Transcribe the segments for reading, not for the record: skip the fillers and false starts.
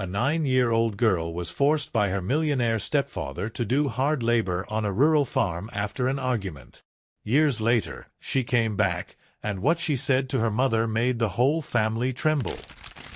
A 9-year-old girl was forced by her millionaire stepfather to do hard labor on a rural farm after an argument. Years later, she came back, and what she said to her mother made the whole family tremble.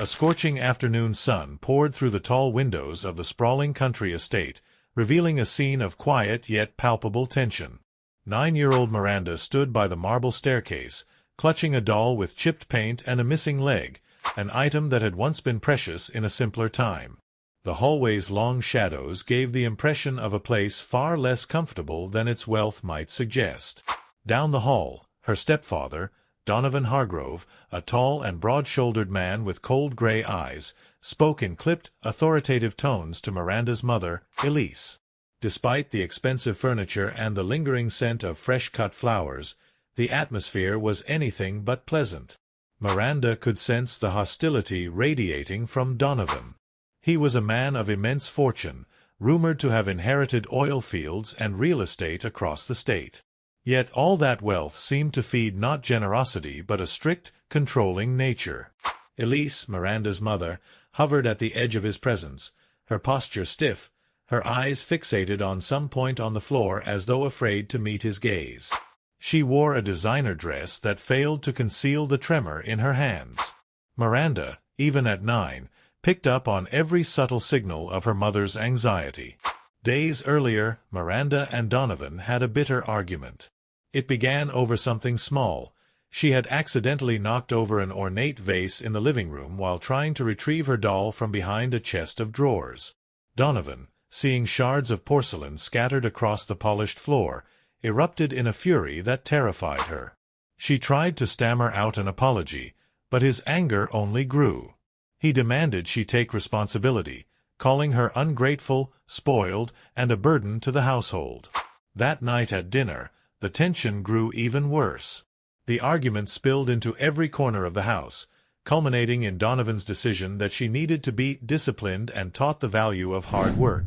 A scorching afternoon sun poured through the tall windows of the sprawling country estate, revealing a scene of quiet yet palpable tension. 9-year-old Miranda stood by the marble staircase, clutching a doll with chipped paint and a missing leg, an item that had once been precious in a simpler time. The hallway's long shadows gave the impression of a place far less comfortable than its wealth might suggest. Down the hall, her stepfather, Donovan Hargrove, a tall and broad-shouldered man with cold gray eyes, spoke in clipped, authoritative tones to Miranda's mother, Elise. Despite the expensive furniture and the lingering scent of fresh-cut flowers, the atmosphere was anything but pleasant. Miranda could sense the hostility radiating from Donovan. He was a man of immense fortune, rumored to have inherited oil fields and real estate across the state. Yet all that wealth seemed to feed not generosity but a strict, controlling nature. Elise, Miranda's mother, hovered at the edge of his presence, her posture stiff, her eyes fixated on some point on the floor as though afraid to meet his gaze. She wore a designer dress that failed to conceal the tremor in her hands. Miranda, even at 9, picked up on every subtle signal of her mother's anxiety. Days earlier, Miranda and Donovan had a bitter argument. It began over something small. She had accidentally knocked over an ornate vase in the living room while trying to retrieve her doll from behind a chest of drawers. Donovan, seeing shards of porcelain scattered across the polished floor, erupted in a fury that terrified her. She tried to stammer out an apology, but his anger only grew. He demanded she take responsibility, calling her ungrateful, spoiled, and a burden to the household. That night at dinner, the tension grew even worse. The argument spilled into every corner of the house, culminating in Donovan's decision that she needed to be disciplined and taught the value of hard work.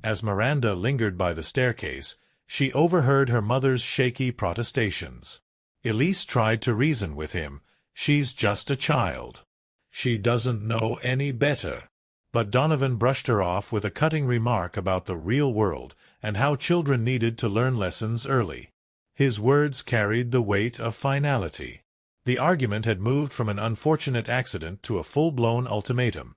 As Miranda lingered by the staircase, she overheard her mother's shaky protestations. Elise tried to reason with him. "She's just a child. She doesn't know any better." But Donovan brushed her off with a cutting remark about the real world and how children needed to learn lessons early. His words carried the weight of finality. The argument had moved from an unfortunate accident to a full-blown ultimatum.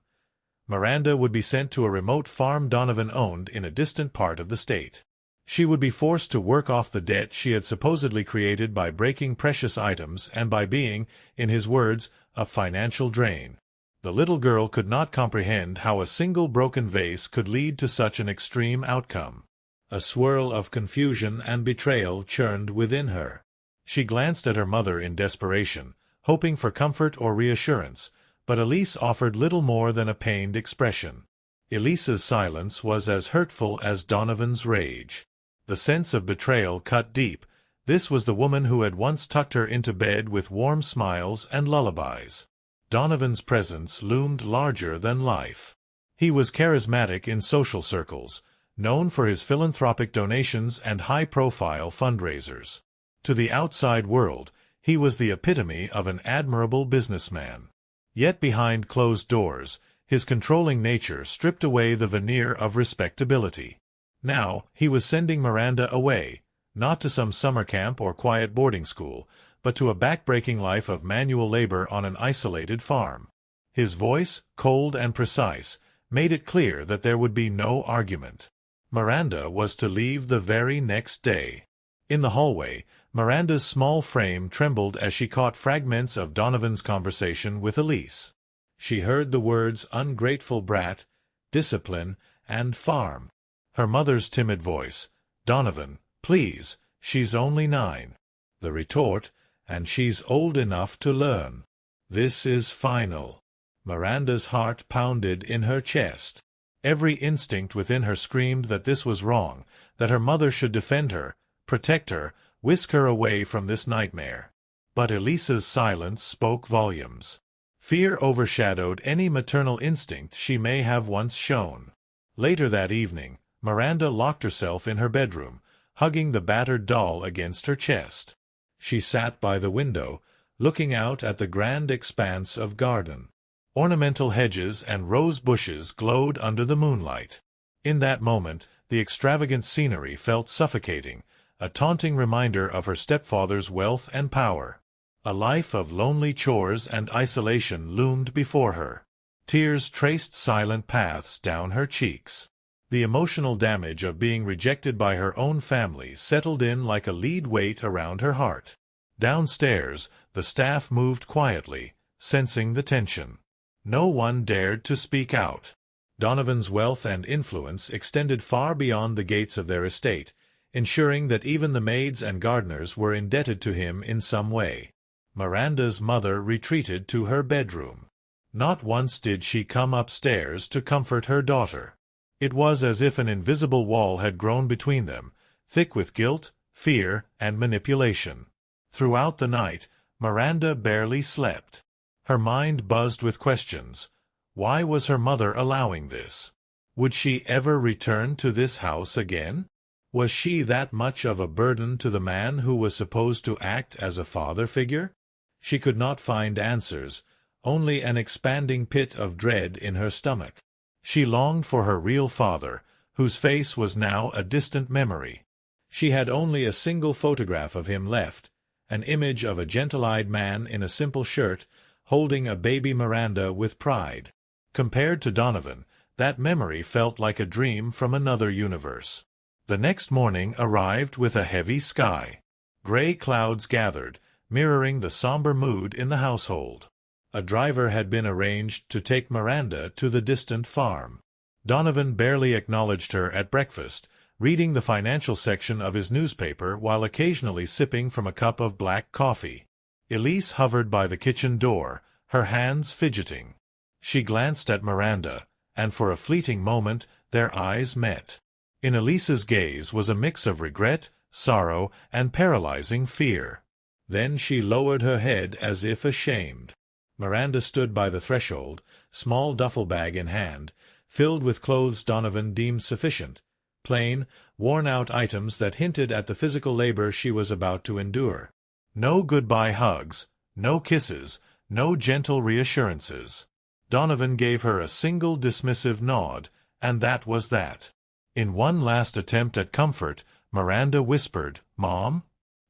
Miranda would be sent to a remote farm Donovan owned in a distant part of the state. She would be forced to work off the debt she had supposedly created by breaking precious items and by being, in his words, a financial drain. The little girl could not comprehend how a single broken vase could lead to such an extreme outcome. A swirl of confusion and betrayal churned within her. She glanced at her mother in desperation, hoping for comfort or reassurance, but Elise offered little more than a pained expression. Elise's silence was as hurtful as Donovan's rage. The sense of betrayal cut deep. This was the woman who had once tucked her into bed with warm smiles and lullabies. Donovan's presence loomed larger than life. He was charismatic in social circles, known for his philanthropic donations and high-profile fundraisers. To the outside world, he was the epitome of an admirable businessman. Yet behind closed doors, his controlling nature stripped away the veneer of respectability. Now, he was sending Miranda away, not to some summer camp or quiet boarding school, but to a back-breaking life of manual labor on an isolated farm. His voice, cold and precise, made it clear that there would be no argument. Miranda was to leave the very next day. In the hallway, Miranda's small frame trembled as she caught fragments of Donovan's conversation with Elise. She heard the words ungrateful brat, discipline, and farm. Her mother's timid voice, "Donovan, please, she's only 9. The retort, "And she's old enough to learn." This is final. Miranda's heart pounded in her chest. Every instinct within her screamed that this was wrong, that her mother should defend her, protect her, whisk her away from this nightmare. But Elise's silence spoke volumes. Fear overshadowed any maternal instinct she may have once shown. Later that evening, Miranda locked herself in her bedroom, hugging the battered doll against her chest. She sat by the window, looking out at the grand expanse of garden. Ornamental hedges and rose bushes glowed under the moonlight. In that moment, the extravagant scenery felt suffocating, a taunting reminder of her stepfather's wealth and power. A life of lonely chores and isolation loomed before her. Tears traced silent paths down her cheeks. The emotional damage of being rejected by her own family settled in like a lead weight around her heart. Downstairs, the staff moved quietly, sensing the tension. No one dared to speak out. Donovan's wealth and influence extended far beyond the gates of their estate, ensuring that even the maids and gardeners were indebted to him in some way. Miranda's mother retreated to her bedroom. Not once did she come upstairs to comfort her daughter. It was as if an invisible wall had grown between them, thick with guilt, fear, and manipulation. Throughout the night, Miranda barely slept. Her mind buzzed with questions. Why was her mother allowing this? Would she ever return to this house again? Was she that much of a burden to the man who was supposed to act as a father figure? She could not find answers, only an expanding pit of dread in her stomach. She longed for her real father, whose face was now a distant memory. She had only a single photograph of him left, an image of a gentle-eyed man in a simple shirt, holding a baby Miranda with pride. Compared to Donovan, that memory felt like a dream from another universe. The next morning arrived with a heavy sky. Gray clouds gathered, mirroring the somber mood in the household. A driver had been arranged to take Miranda to the distant farm. Donovan barely acknowledged her at breakfast, reading the financial section of his newspaper while occasionally sipping from a cup of black coffee. Elise hovered by the kitchen door, her hands fidgeting. She glanced at Miranda, and for a fleeting moment their eyes met. In Elise's gaze was a mix of regret, sorrow, and paralyzing fear. Then she lowered her head as if ashamed. Miranda stood by the threshold, small duffel bag in hand, filled with clothes Donovan deemed sufficient, plain, worn-out items that hinted at the physical labor she was about to endure. No goodbye hugs, no kisses, no gentle reassurances. Donovan gave her a single dismissive nod, and that was that. In one last attempt at comfort, Miranda whispered, "Mom?"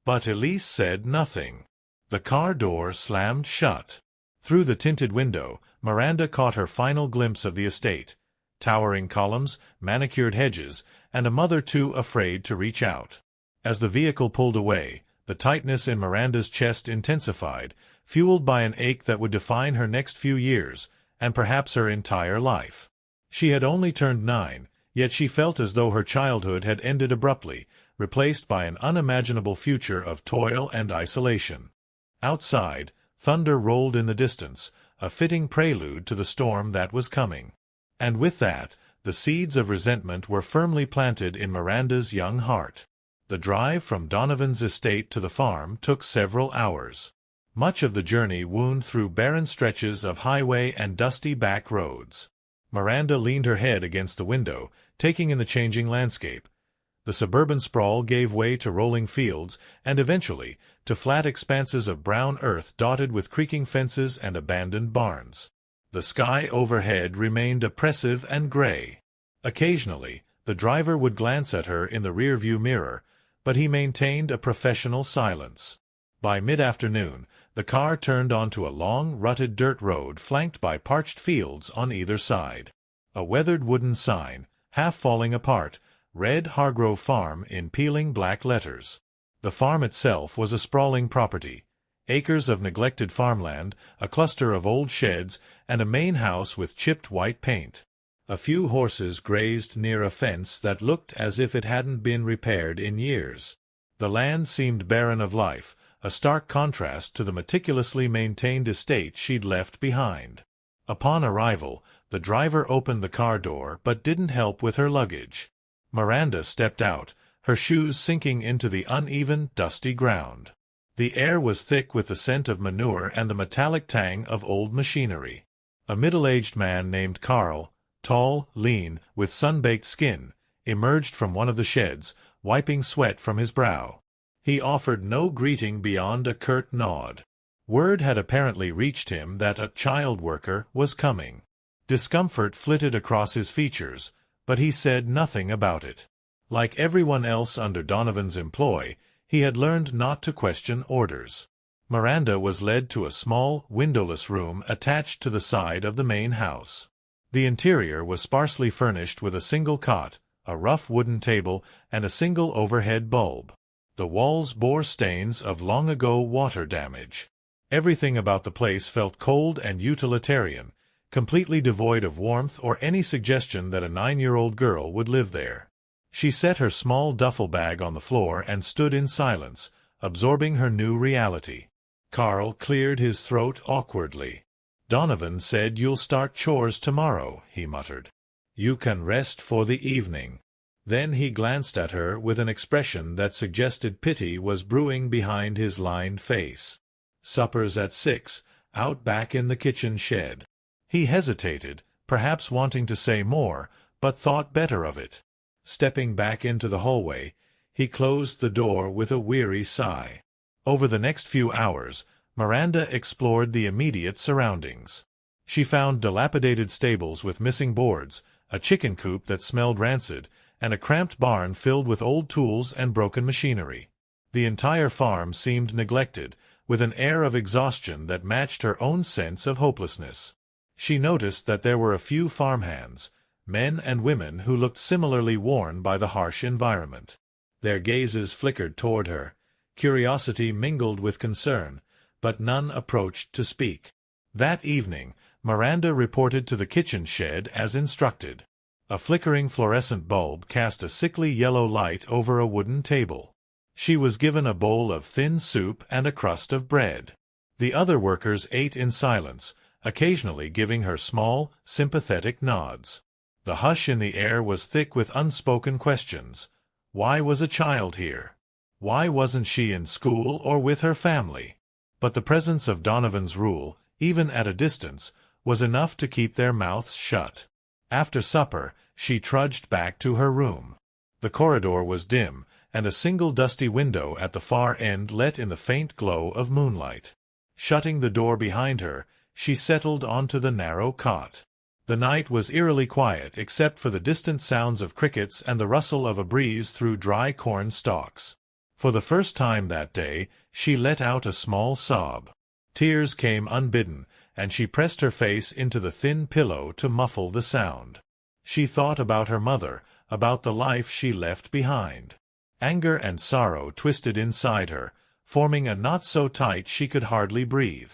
But Elise said nothing. The car door slammed shut. Through the tinted window, Miranda caught her final glimpse of the estate, towering columns, manicured hedges, and a mother too afraid to reach out. As the vehicle pulled away, the tightness in Miranda's chest intensified, fueled by an ache that would define her next few years, and perhaps her entire life. She had only turned 9, yet she felt as though her childhood had ended abruptly, replaced by an unimaginable future of toil and isolation. Outside, thunder rolled in the distance, a fitting prelude to the storm that was coming. And with that, the seeds of resentment were firmly planted in Miranda's young heart. The drive from Donovan's estate to the farm took several hours. Much of the journey wound through barren stretches of highway and dusty back roads. Miranda leaned her head against the window, taking in the changing landscape. The suburban sprawl gave way to rolling fields, and eventually, to flat expanses of brown earth dotted with creaking fences and abandoned barns. The sky overhead remained oppressive and gray. Occasionally, the driver would glance at her in the rearview mirror, but he maintained a professional silence. By mid-afternoon, the car turned onto a long, rutted dirt road flanked by parched fields on either side. A weathered wooden sign, half falling apart, read Hargrove Farm in peeling black letters. The farm itself was a sprawling property. Acres of neglected farmland, a cluster of old sheds, and a main house with chipped white paint. A few horses grazed near a fence that looked as if it hadn't been repaired in years. The land seemed barren of life, a stark contrast to the meticulously maintained estate she'd left behind. Upon arrival, the driver opened the car door but didn't help with her luggage. Miranda stepped out, her shoes sinking into the uneven, dusty ground. The air was thick with the scent of manure and the metallic tang of old machinery. A middle-aged man named Carl, tall, lean, with sun-baked skin, emerged from one of the sheds, wiping sweat from his brow. He offered no greeting beyond a curt nod. Word had apparently reached him that a child worker was coming. Discomfort flitted across his features, but he said nothing about it. Like everyone else under Donovan's employ, he had learned not to question orders. Miranda was led to a small, windowless room attached to the side of the main house. The interior was sparsely furnished with a single cot, a rough wooden table, and a single overhead bulb. The walls bore stains of long-ago water damage. Everything about the place felt cold and utilitarian, completely devoid of warmth or any suggestion that a 9-year-old girl would live there. She set her small duffel bag on the floor and stood in silence, absorbing her new reality. Carl cleared his throat awkwardly. "Donovan said you'll start chores tomorrow," he muttered. "You can rest for the evening." Then he glanced at her with an expression that suggested pity was brewing behind his lined face. "Supper's at 6, out back in the kitchen shed." He hesitated, perhaps wanting to say more, but thought better of it. Stepping back into the hallway, he closed the door with a weary sigh. Over the next few hours, Miranda explored the immediate surroundings. She found dilapidated stables with missing boards, a chicken coop that smelled rancid, and a cramped barn filled with old tools and broken machinery. The entire farm seemed neglected, with an air of exhaustion that matched her own sense of hopelessness. She noticed that there were a few farmhands, men and women who looked similarly worn by the harsh environment. Their gazes flickered toward her, curiosity mingled with concern, but none approached to speak. That evening, Miranda reported to the kitchen shed as instructed. A flickering fluorescent bulb cast a sickly yellow light over a wooden table. She was given a bowl of thin soup and a crust of bread. The other workers ate in silence, occasionally giving her small, sympathetic nods. The hush in the air was thick with unspoken questions. Why was a child here? Why wasn't she in school or with her family? But the presence of Donovan's rule, even at a distance, was enough to keep their mouths shut. After supper, she trudged back to her room. The corridor was dim, and a single dusty window at the far end let in the faint glow of moonlight. Shutting the door behind her, she settled onto the narrow cot. The night was eerily quiet except for the distant sounds of crickets and the rustle of a breeze through dry corn stalks. For the first time that day, she let out a small sob. Tears came unbidden, and she pressed her face into the thin pillow to muffle the sound. She thought about her mother, about the life she left behind. Anger and sorrow twisted inside her, forming a knot so tight she could hardly breathe.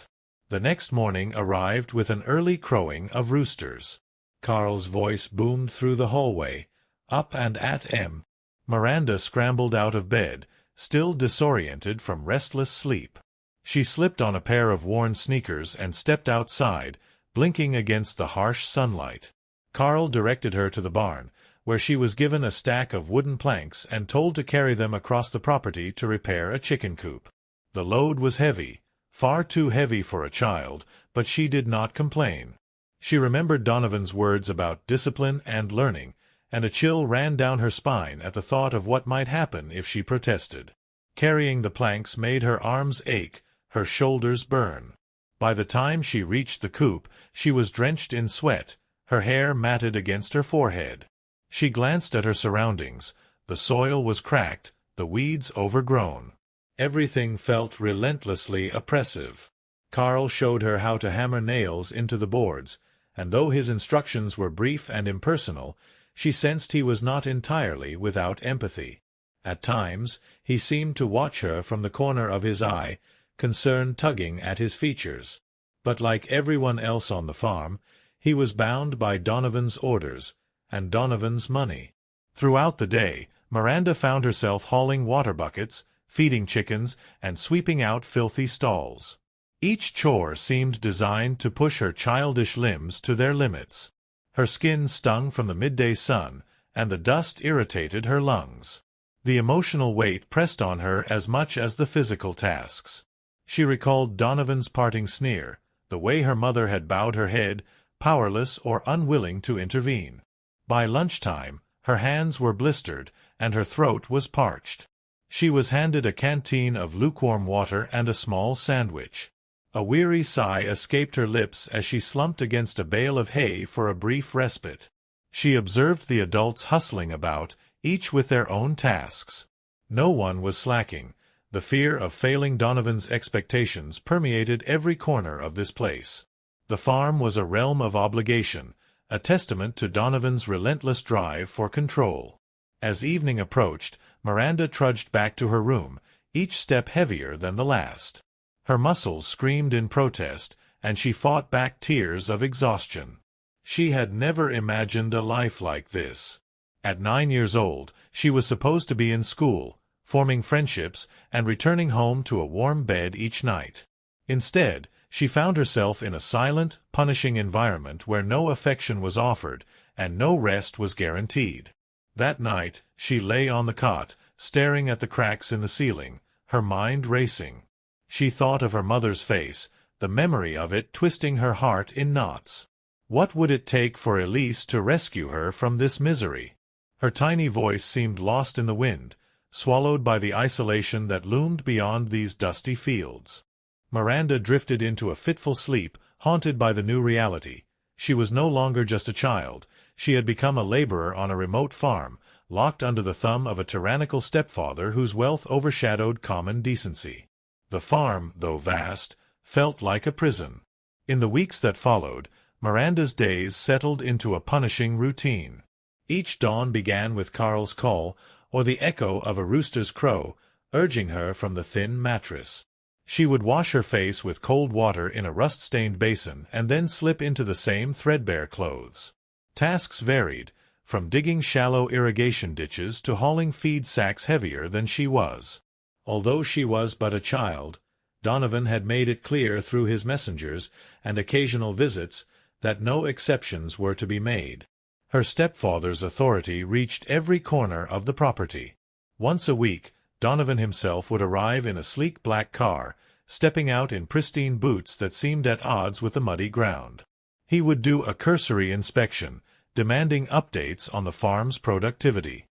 The next morning arrived with an early crowing of roosters. Carl's voice boomed through the hallway. "Up and at 'em." Miranda scrambled out of bed, still disoriented from restless sleep. She slipped on a pair of worn sneakers and stepped outside, blinking against the harsh sunlight. Carl directed her to the barn, where she was given a stack of wooden planks and told to carry them across the property to repair a chicken coop. The load was heavy, far too heavy for a child, but she did not complain. She remembered Donovan's words about discipline and learning, and a chill ran down her spine at the thought of what might happen if she protested. Carrying the planks made her arms ache, her shoulders burn. By the time she reached the coop, she was drenched in sweat, her hair matted against her forehead. She glanced at her surroundings. The soil was cracked, the weeds overgrown. Everything felt relentlessly oppressive. Carl showed her how to hammer nails into the boards, and though his instructions were brief and impersonal, she sensed he was not entirely without empathy. At times, he seemed to watch her from the corner of his eye, concern tugging at his features. But like everyone else on the farm, he was bound by Donovan's orders, and Donovan's money. Throughout the day, Miranda found herself hauling water buckets, feeding chickens, and sweeping out filthy stalls. Each chore seemed designed to push her childish limbs to their limits. Her skin stung from the midday sun, and the dust irritated her lungs. The emotional weight pressed on her as much as the physical tasks. She recalled Donovan's parting sneer, the way her mother had bowed her head, powerless or unwilling to intervene. By lunchtime, her hands were blistered, and her throat was parched. She was handed a canteen of lukewarm water and a small sandwich. A weary sigh escaped her lips as she slumped against a bale of hay for a brief respite. She observed the adults hustling about, each with their own tasks. No one was slacking. The fear of failing Donovan's expectations permeated every corner of this place. The farm was a realm of obligation, a testament to Donovan's relentless drive for control. As evening approached, Miranda trudged back to her room, each step heavier than the last. Her muscles screamed in protest, and she fought back tears of exhaustion. She had never imagined a life like this. At 9 years old, she was supposed to be in school, forming friendships, and returning home to a warm bed each night. Instead, she found herself in a silent, punishing environment where no affection was offered, and no rest was guaranteed. That night, she lay on the cot, staring at the cracks in the ceiling, her mind racing. She thought of her mother's face, the memory of it twisting her heart in knots. What would it take for Elise to rescue her from this misery? Her tiny voice seemed lost in the wind, swallowed by the isolation that loomed beyond these dusty fields. Miranda drifted into a fitful sleep, haunted by the new reality. She was no longer just a child. She had become a laborer on a remote farm, locked under the thumb of a tyrannical stepfather whose wealth overshadowed common decency. The farm, though vast, felt like a prison. In the weeks that followed, Miranda's days settled into a punishing routine. Each dawn began with Carl's call, or the echo of a rooster's crow, urging her from the thin mattress. She would wash her face with cold water in a rust-stained basin and then slip into the same threadbare clothes. Tasks varied, from digging shallow irrigation ditches to hauling feed sacks heavier than she was. Although she was but a child, Donovan had made it clear through his messengers and occasional visits that no exceptions were to be made. Her stepfather's authority reached every corner of the property. Once a week, Donovan himself would arrive in a sleek black car, stepping out in pristine boots that seemed at odds with the muddy ground. He would do a cursory inspection, demanding updates on the farm's productivity.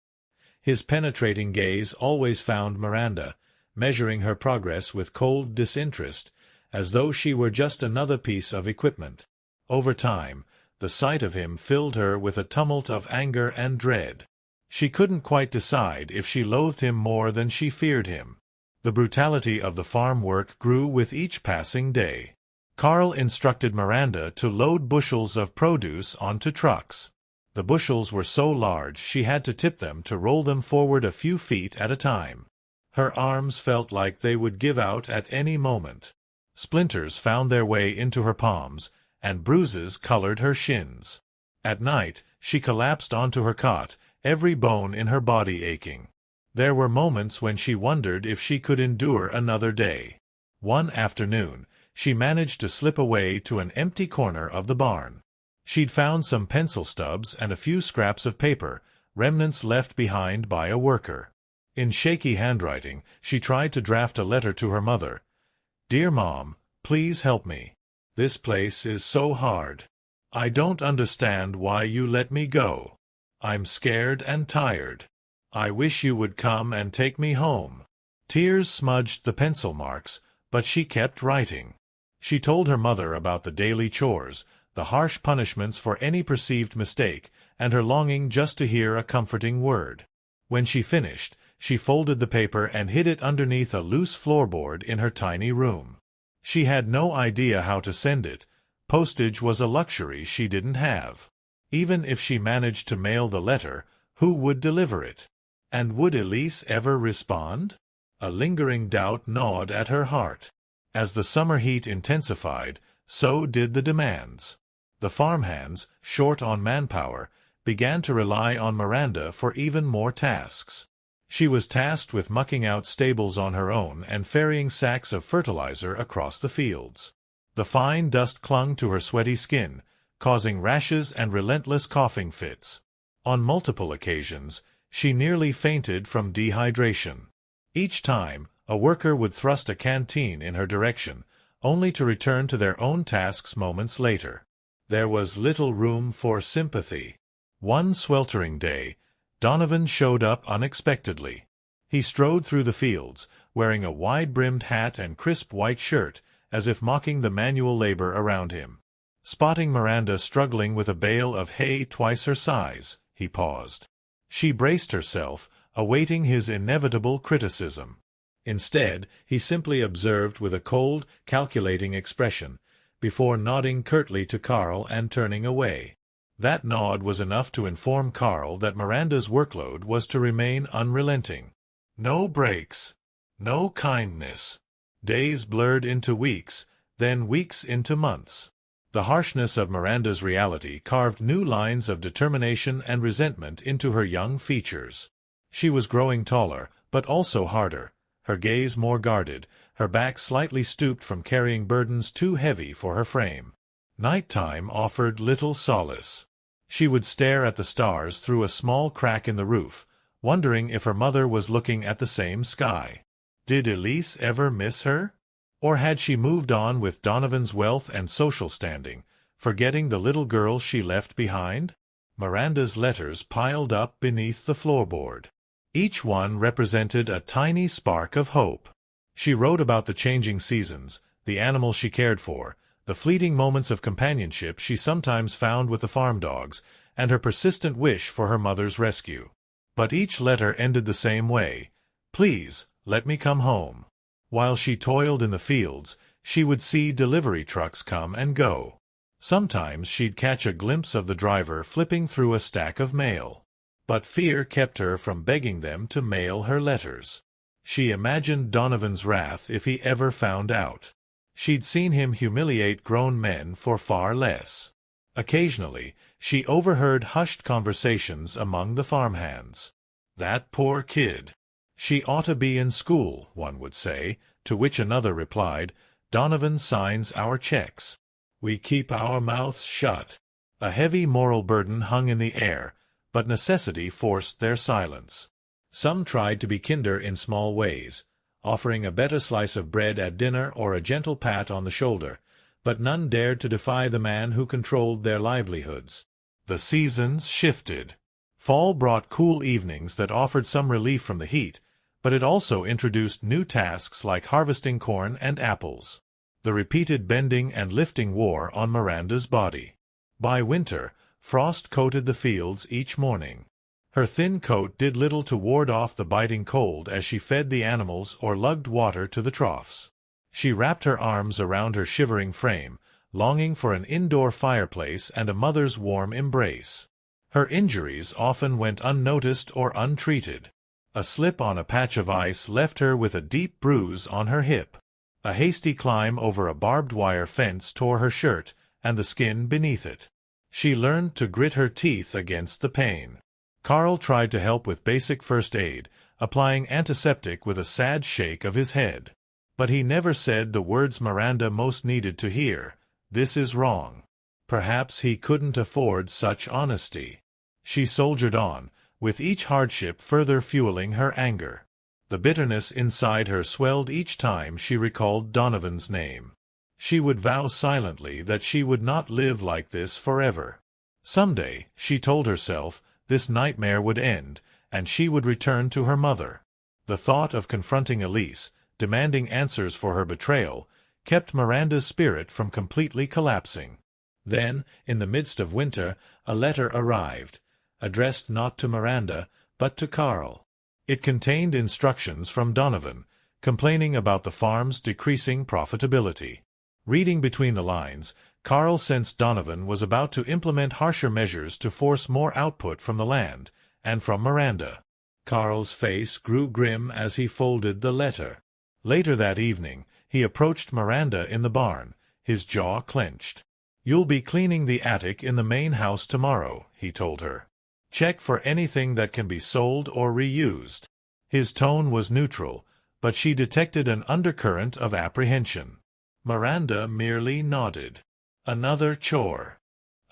His penetrating gaze always found Miranda, measuring her progress with cold disinterest, as though she were just another piece of equipment. Over time, the sight of him filled her with a tumult of anger and dread. She couldn't quite decide if she loathed him more than she feared him. The brutality of the farm work grew with each passing day. Carl instructed Miranda to load bushels of produce onto trucks. The bushels were so large she had to tip them to roll them forward a few feet at a time. Her arms felt like they would give out at any moment. Splinters found their way into her palms, and bruises colored her shins. At night, she collapsed onto her cot, every bone in her body aching. There were moments when she wondered if she could endure another day. One afternoon, she managed to slip away to an empty corner of the barn. She'd found some pencil stubs and a few scraps of paper, remnants left behind by a worker. In shaky handwriting, she tried to draft a letter to her mother. "Dear Mom, please help me. This place is so hard. I don't understand why you let me go. I'm scared and tired. I wish you would come and take me home." Tears smudged the pencil marks, but she kept writing. She told her mother about the daily chores, the harsh punishments for any perceived mistake, and her longing just to hear a comforting word. When she finished, she folded the paper and hid it underneath a loose floorboard in her tiny room. She had no idea how to send it. Postage was a luxury she didn't have. Even if she managed to mail the letter, who would deliver it? And would Elise ever respond? A lingering doubt gnawed at her heart. As the summer heat intensified, so did the demands. The farmhands, short on manpower, began to rely on Miranda for even more tasks. She was tasked with mucking out stables on her own and ferrying sacks of fertilizer across the fields. The fine dust clung to her sweaty skin, causing rashes and relentless coughing fits. On multiple occasions, she nearly fainted from dehydration. Each time, a worker would thrust a canteen in her direction, only to return to their own tasks moments later. There was little room for sympathy. One sweltering day, Donovan showed up unexpectedly. He strode through the fields, wearing a wide-brimmed hat and crisp white shirt, as if mocking the manual labor around him. Spotting Miranda struggling with a bale of hay twice her size, he paused. She braced herself, awaiting his inevitable criticism. Instead, he simply observed with a cold, calculating expression, before nodding curtly to Carl and turning away. That nod was enough to inform Carl that Miranda's workload was to remain unrelenting. No breaks. No kindness. Days blurred into weeks, then weeks into months. The harshness of Miranda's reality carved new lines of determination and resentment into her young features. She was growing taller, but also harder, her gaze more guarded, her back slightly stooped from carrying burdens too heavy for her frame. Nighttime offered little solace. She would stare at the stars through a small crack in the roof, wondering if her mother was looking at the same sky. Did Elise ever miss her? Or had she moved on with Donovan's wealth and social standing, forgetting the little girl she left behind? Miranda's letters piled up beneath the floorboard. Each one represented a tiny spark of hope. She wrote about the changing seasons, the animals she cared for, the fleeting moments of companionship she sometimes found with the farm dogs, and her persistent wish for her mother's rescue. But each letter ended the same way. Please, let me come home. While she toiled in the fields, she would see delivery trucks come and go. Sometimes she'd catch a glimpse of the driver flipping through a stack of mail. But fear kept her from begging them to mail her letters. She imagined Donovan's wrath if he ever found out. She'd seen him humiliate grown men for far less. Occasionally, she overheard hushed conversations among the farmhands. That poor kid. She ought to be in school, one would say, to which another replied, Donovan signs our checks. We keep our mouths shut. A heavy moral burden hung in the air, but necessity forced their silence. Some tried to be kinder in small ways, offering a better slice of bread at dinner or a gentle pat on the shoulder, but none dared to defy the man who controlled their livelihoods. The seasons shifted. Fall brought cool evenings that offered some relief from the heat, but it also introduced new tasks like harvesting corn and apples. The repeated bending and lifting wore on Miranda's body. By winter, frost coated the fields each morning. Her thin coat did little to ward off the biting cold as she fed the animals or lugged water to the troughs. She wrapped her arms around her shivering frame, longing for an indoor fireplace and a mother's warm embrace. Her injuries often went unnoticed or untreated. A slip on a patch of ice left her with a deep bruise on her hip. A hasty climb over a barbed wire fence tore her shirt and the skin beneath it. She learned to grit her teeth against the pain. Carl tried to help with basic first aid, applying antiseptic with a sad shake of his head. But he never said the words Miranda most needed to hear, "This is wrong." Perhaps he couldn't afford such honesty. She soldiered on, with each hardship further fueling her anger. The bitterness inside her swelled each time she recalled Donovan's name. She would vow silently that she would not live like this forever. Someday, she told herself, this nightmare would end, and she would return to her mother. The thought of confronting Elise, demanding answers for her betrayal, kept Miranda's spirit from completely collapsing. Then, in the midst of winter, a letter arrived, addressed not to Miranda, but to Carl. It contained instructions from Donovan, complaining about the farm's decreasing profitability. Reading between the lines, Carl sensed Donovan was about to implement harsher measures to force more output from the land, and from Miranda. Carl's face grew grim as he folded the letter. Later that evening, he approached Miranda in the barn, his jaw clenched. "You'll be cleaning the attic in the main house tomorrow," he told her. "Check for anything that can be sold or reused." His tone was neutral, but she detected an undercurrent of apprehension. Miranda merely nodded. Another chore.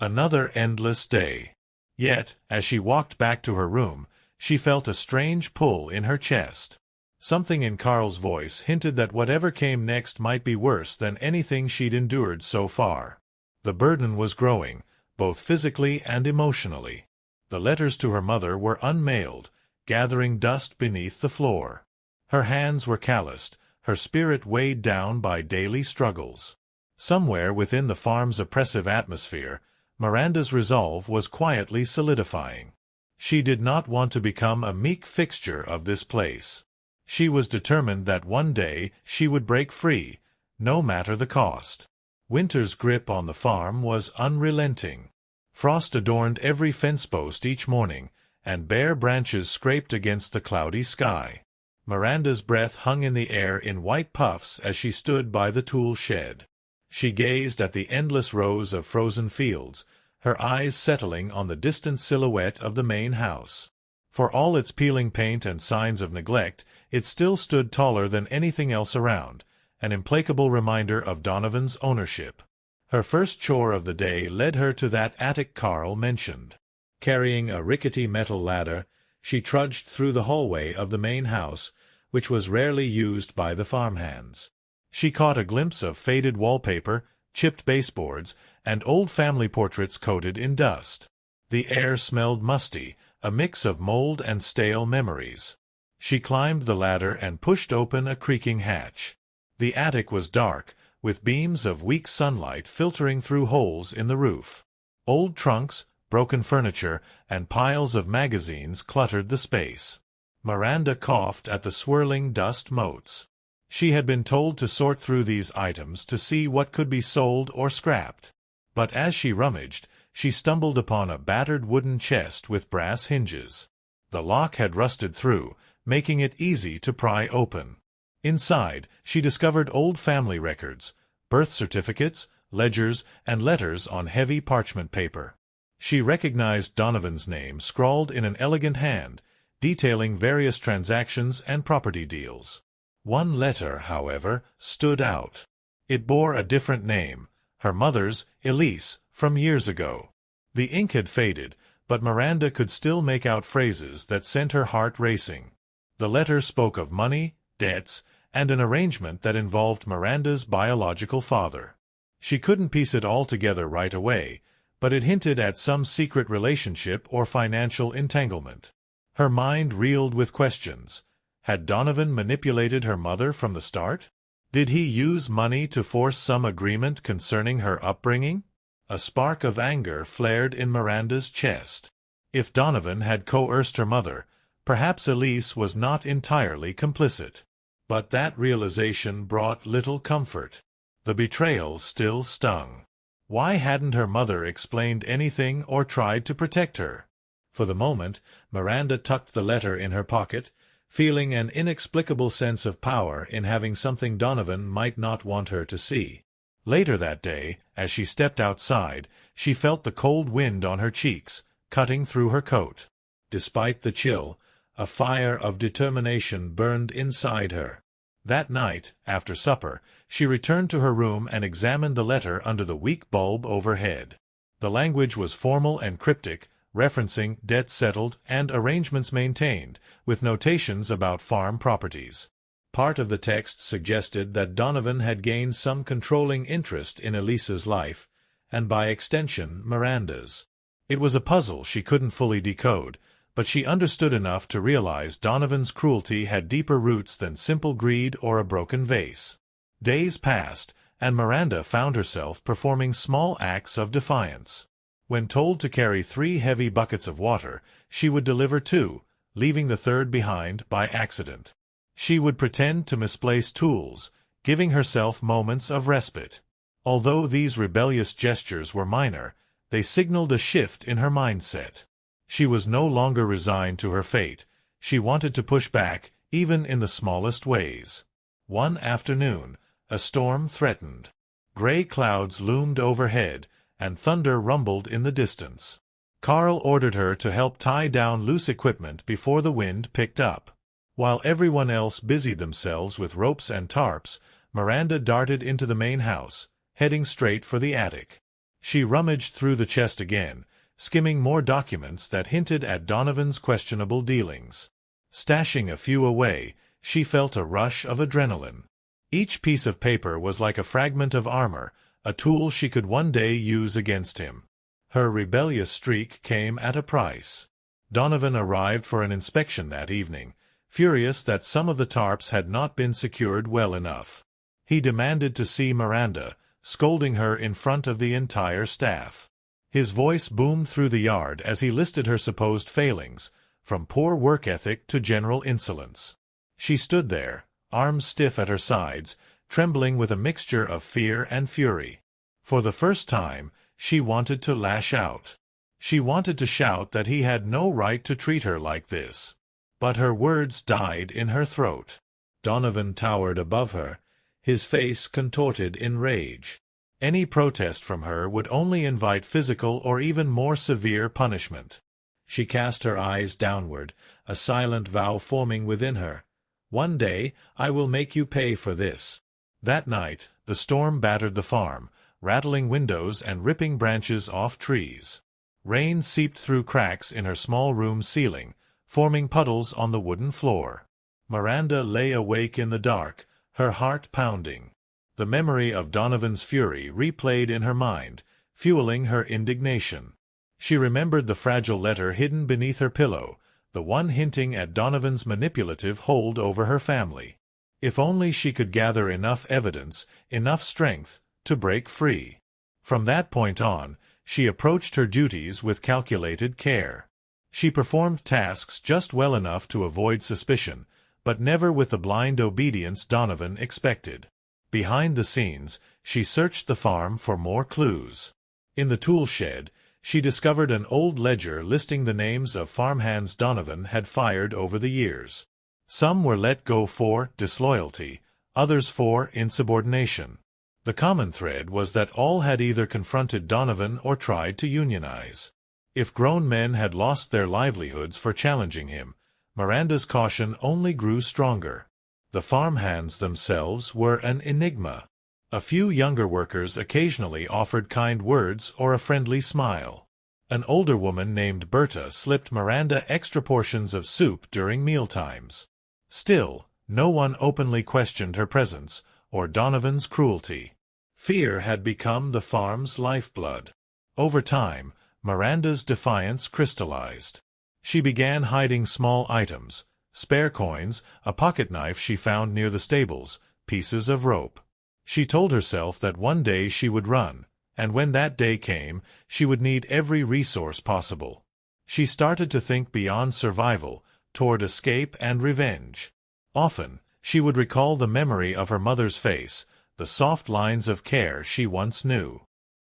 Another endless day. Yet, as she walked back to her room, she felt a strange pull in her chest. Something in Carl's voice hinted that whatever came next might be worse than anything she'd endured so far. The burden was growing, both physically and emotionally. The letters to her mother were unmailed, gathering dust beneath the floor. Her hands were calloused, her spirit weighed down by daily struggles. Somewhere within the farm's oppressive atmosphere, Miranda's resolve was quietly solidifying. She did not want to become a meek fixture of this place. She was determined that one day she would break free, no matter the cost. Winter's grip on the farm was unrelenting. Frost adorned every fence post each morning, and bare branches scraped against the cloudy sky. Miranda's breath hung in the air in white puffs as she stood by the tool shed. She gazed at the endless rows of frozen fields, her eyes settling on the distant silhouette of the main house. For all its peeling paint and signs of neglect, it still stood taller than anything else around, an implacable reminder of Donovan's ownership. Her first chore of the day led her to that attic Carl mentioned. Carrying a rickety metal ladder, she trudged through the hallway of the main house, which was rarely used by the farmhands. She caught a glimpse of faded wallpaper, chipped baseboards, and old family portraits coated in dust. The air smelled musty, a mix of mold and stale memories. She climbed the ladder and pushed open a creaking hatch. The attic was dark, with beams of weak sunlight filtering through holes in the roof. Old trunks, broken furniture, and piles of magazines cluttered the space. Miranda coughed at the swirling dust motes. She had been told to sort through these items to see what could be sold or scrapped. But as she rummaged, she stumbled upon a battered wooden chest with brass hinges. The lock had rusted through, making it easy to pry open. Inside, she discovered old family records, birth certificates, ledgers, and letters on heavy parchment paper. She recognized Donovan's name scrawled in an elegant hand, detailing various transactions and property deals. One letter, however, stood out. It bore a different name, her mother's, Elise, from years ago. The ink had faded, but Miranda could still make out phrases that sent her heart racing. The letter spoke of money, debts, and an arrangement that involved Miranda's biological father. She couldn't piece it all together right away, but it hinted at some secret relationship or financial entanglement. Her mind reeled with questions. Had Donovan manipulated her mother from the start? Did he use money to force some agreement concerning her upbringing? A spark of anger flared in Miranda's chest. If Donovan had coerced her mother, perhaps Elise was not entirely complicit. But that realization brought little comfort. The betrayal still stung. Why hadn't her mother explained anything or tried to protect her? For the moment, Miranda tucked the letter in her pocket, feeling an inexplicable sense of power in having something Donovan might not want her to see. Later that day, as she stepped outside, she felt the cold wind on her cheeks, cutting through her coat. Despite the chill, a fire of determination burned inside her. That night, after supper, she returned to her room and examined the letter under the weak bulb overhead. The language was formal and cryptic, referencing debts settled and arrangements maintained, with notations about farm properties. Part of the text suggested that Donovan had gained some controlling interest in Elisa's life, and by extension Miranda's. It was a puzzle she couldn't fully decode, but she understood enough to realize Donovan's cruelty had deeper roots than simple greed or a broken vase. Days passed, and Miranda found herself performing small acts of defiance. When told to carry 3 heavy buckets of water, she would deliver 2, leaving the third behind by accident. She would pretend to misplace tools, giving herself moments of respite. Although these rebellious gestures were minor, they signaled a shift in her mindset. She was no longer resigned to her fate. She wanted to push back, even in the smallest ways. One afternoon, a storm threatened. Gray clouds loomed overhead, and thunder rumbled in the distance. Carl ordered her to help tie down loose equipment before the wind picked up. While everyone else busied themselves with ropes and tarps, Miranda darted into the main house, heading straight for the attic. She rummaged through the chest again, skimming more documents that hinted at Donovan's questionable dealings. Stashing a few away, she felt a rush of adrenaline. Each piece of paper was like a fragment of armor, a tool she could one day use against him. Her rebellious streak came at a price. Donovan arrived for an inspection that evening, furious that some of the tarps had not been secured well enough. He demanded to see Miranda, scolding her in front of the entire staff. His voice boomed through the yard as he listed her supposed failings, from poor work ethic to general insolence. She stood there, arms stiff at her sides, trembling with a mixture of fear and fury. For the first time, she wanted to lash out. She wanted to shout that he had no right to treat her like this. But her words died in her throat. Donovan towered above her, his face contorted in rage. Any protest from her would only invite physical or even more severe punishment. She cast her eyes downward, a silent vow forming within her. One day I will make you pay for this. That night, the storm battered the farm, rattling windows and ripping branches off trees. Rain seeped through cracks in her small room's ceiling, forming puddles on the wooden floor. Miranda lay awake in the dark, her heart pounding. The memory of Donovan's fury replayed in her mind, fueling her indignation. She remembered the fragile letter hidden beneath her pillow, the one hinting at Donovan's manipulative hold over her family. If only she could gather enough evidence, enough strength, to break free. From that point on, she approached her duties with calculated care. She performed tasks just well enough to avoid suspicion, but never with the blind obedience Donovan expected. Behind the scenes, she searched the farm for more clues. In the tool shed, she discovered an old ledger listing the names of farmhands Donovan had fired over the years. Some were let go for disloyalty, others for insubordination. The common thread was that all had either confronted Donovan or tried to unionize. If grown men had lost their livelihoods for challenging him, Miranda's caution only grew stronger. The farmhands themselves were an enigma. A few younger workers occasionally offered kind words or a friendly smile. An older woman named Berta slipped Miranda extra portions of soup during mealtimes. Still, no one openly questioned her presence or Donovan's cruelty. Fear had become the farm's lifeblood. Over time, Miranda's defiance crystallized. She began hiding small items, spare coins, a pocket knife she found near the stables, pieces of rope. She told herself that one day she would run, and when that day came, she would need every resource possible. She started to think beyond survival, toward escape and revenge. Often, she would recall the memory of her mother's face, the soft lines of care she once knew.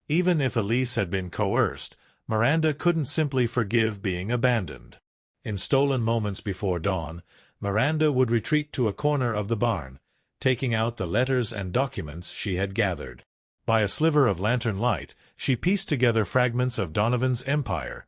Even if Elise had been coerced, Miranda couldn't simply forgive being abandoned. In stolen moments before dawn, Miranda would retreat to a corner of the barn, taking out the letters and documents she had gathered. By a sliver of lantern light, she pieced together fragments of Donovan's empire,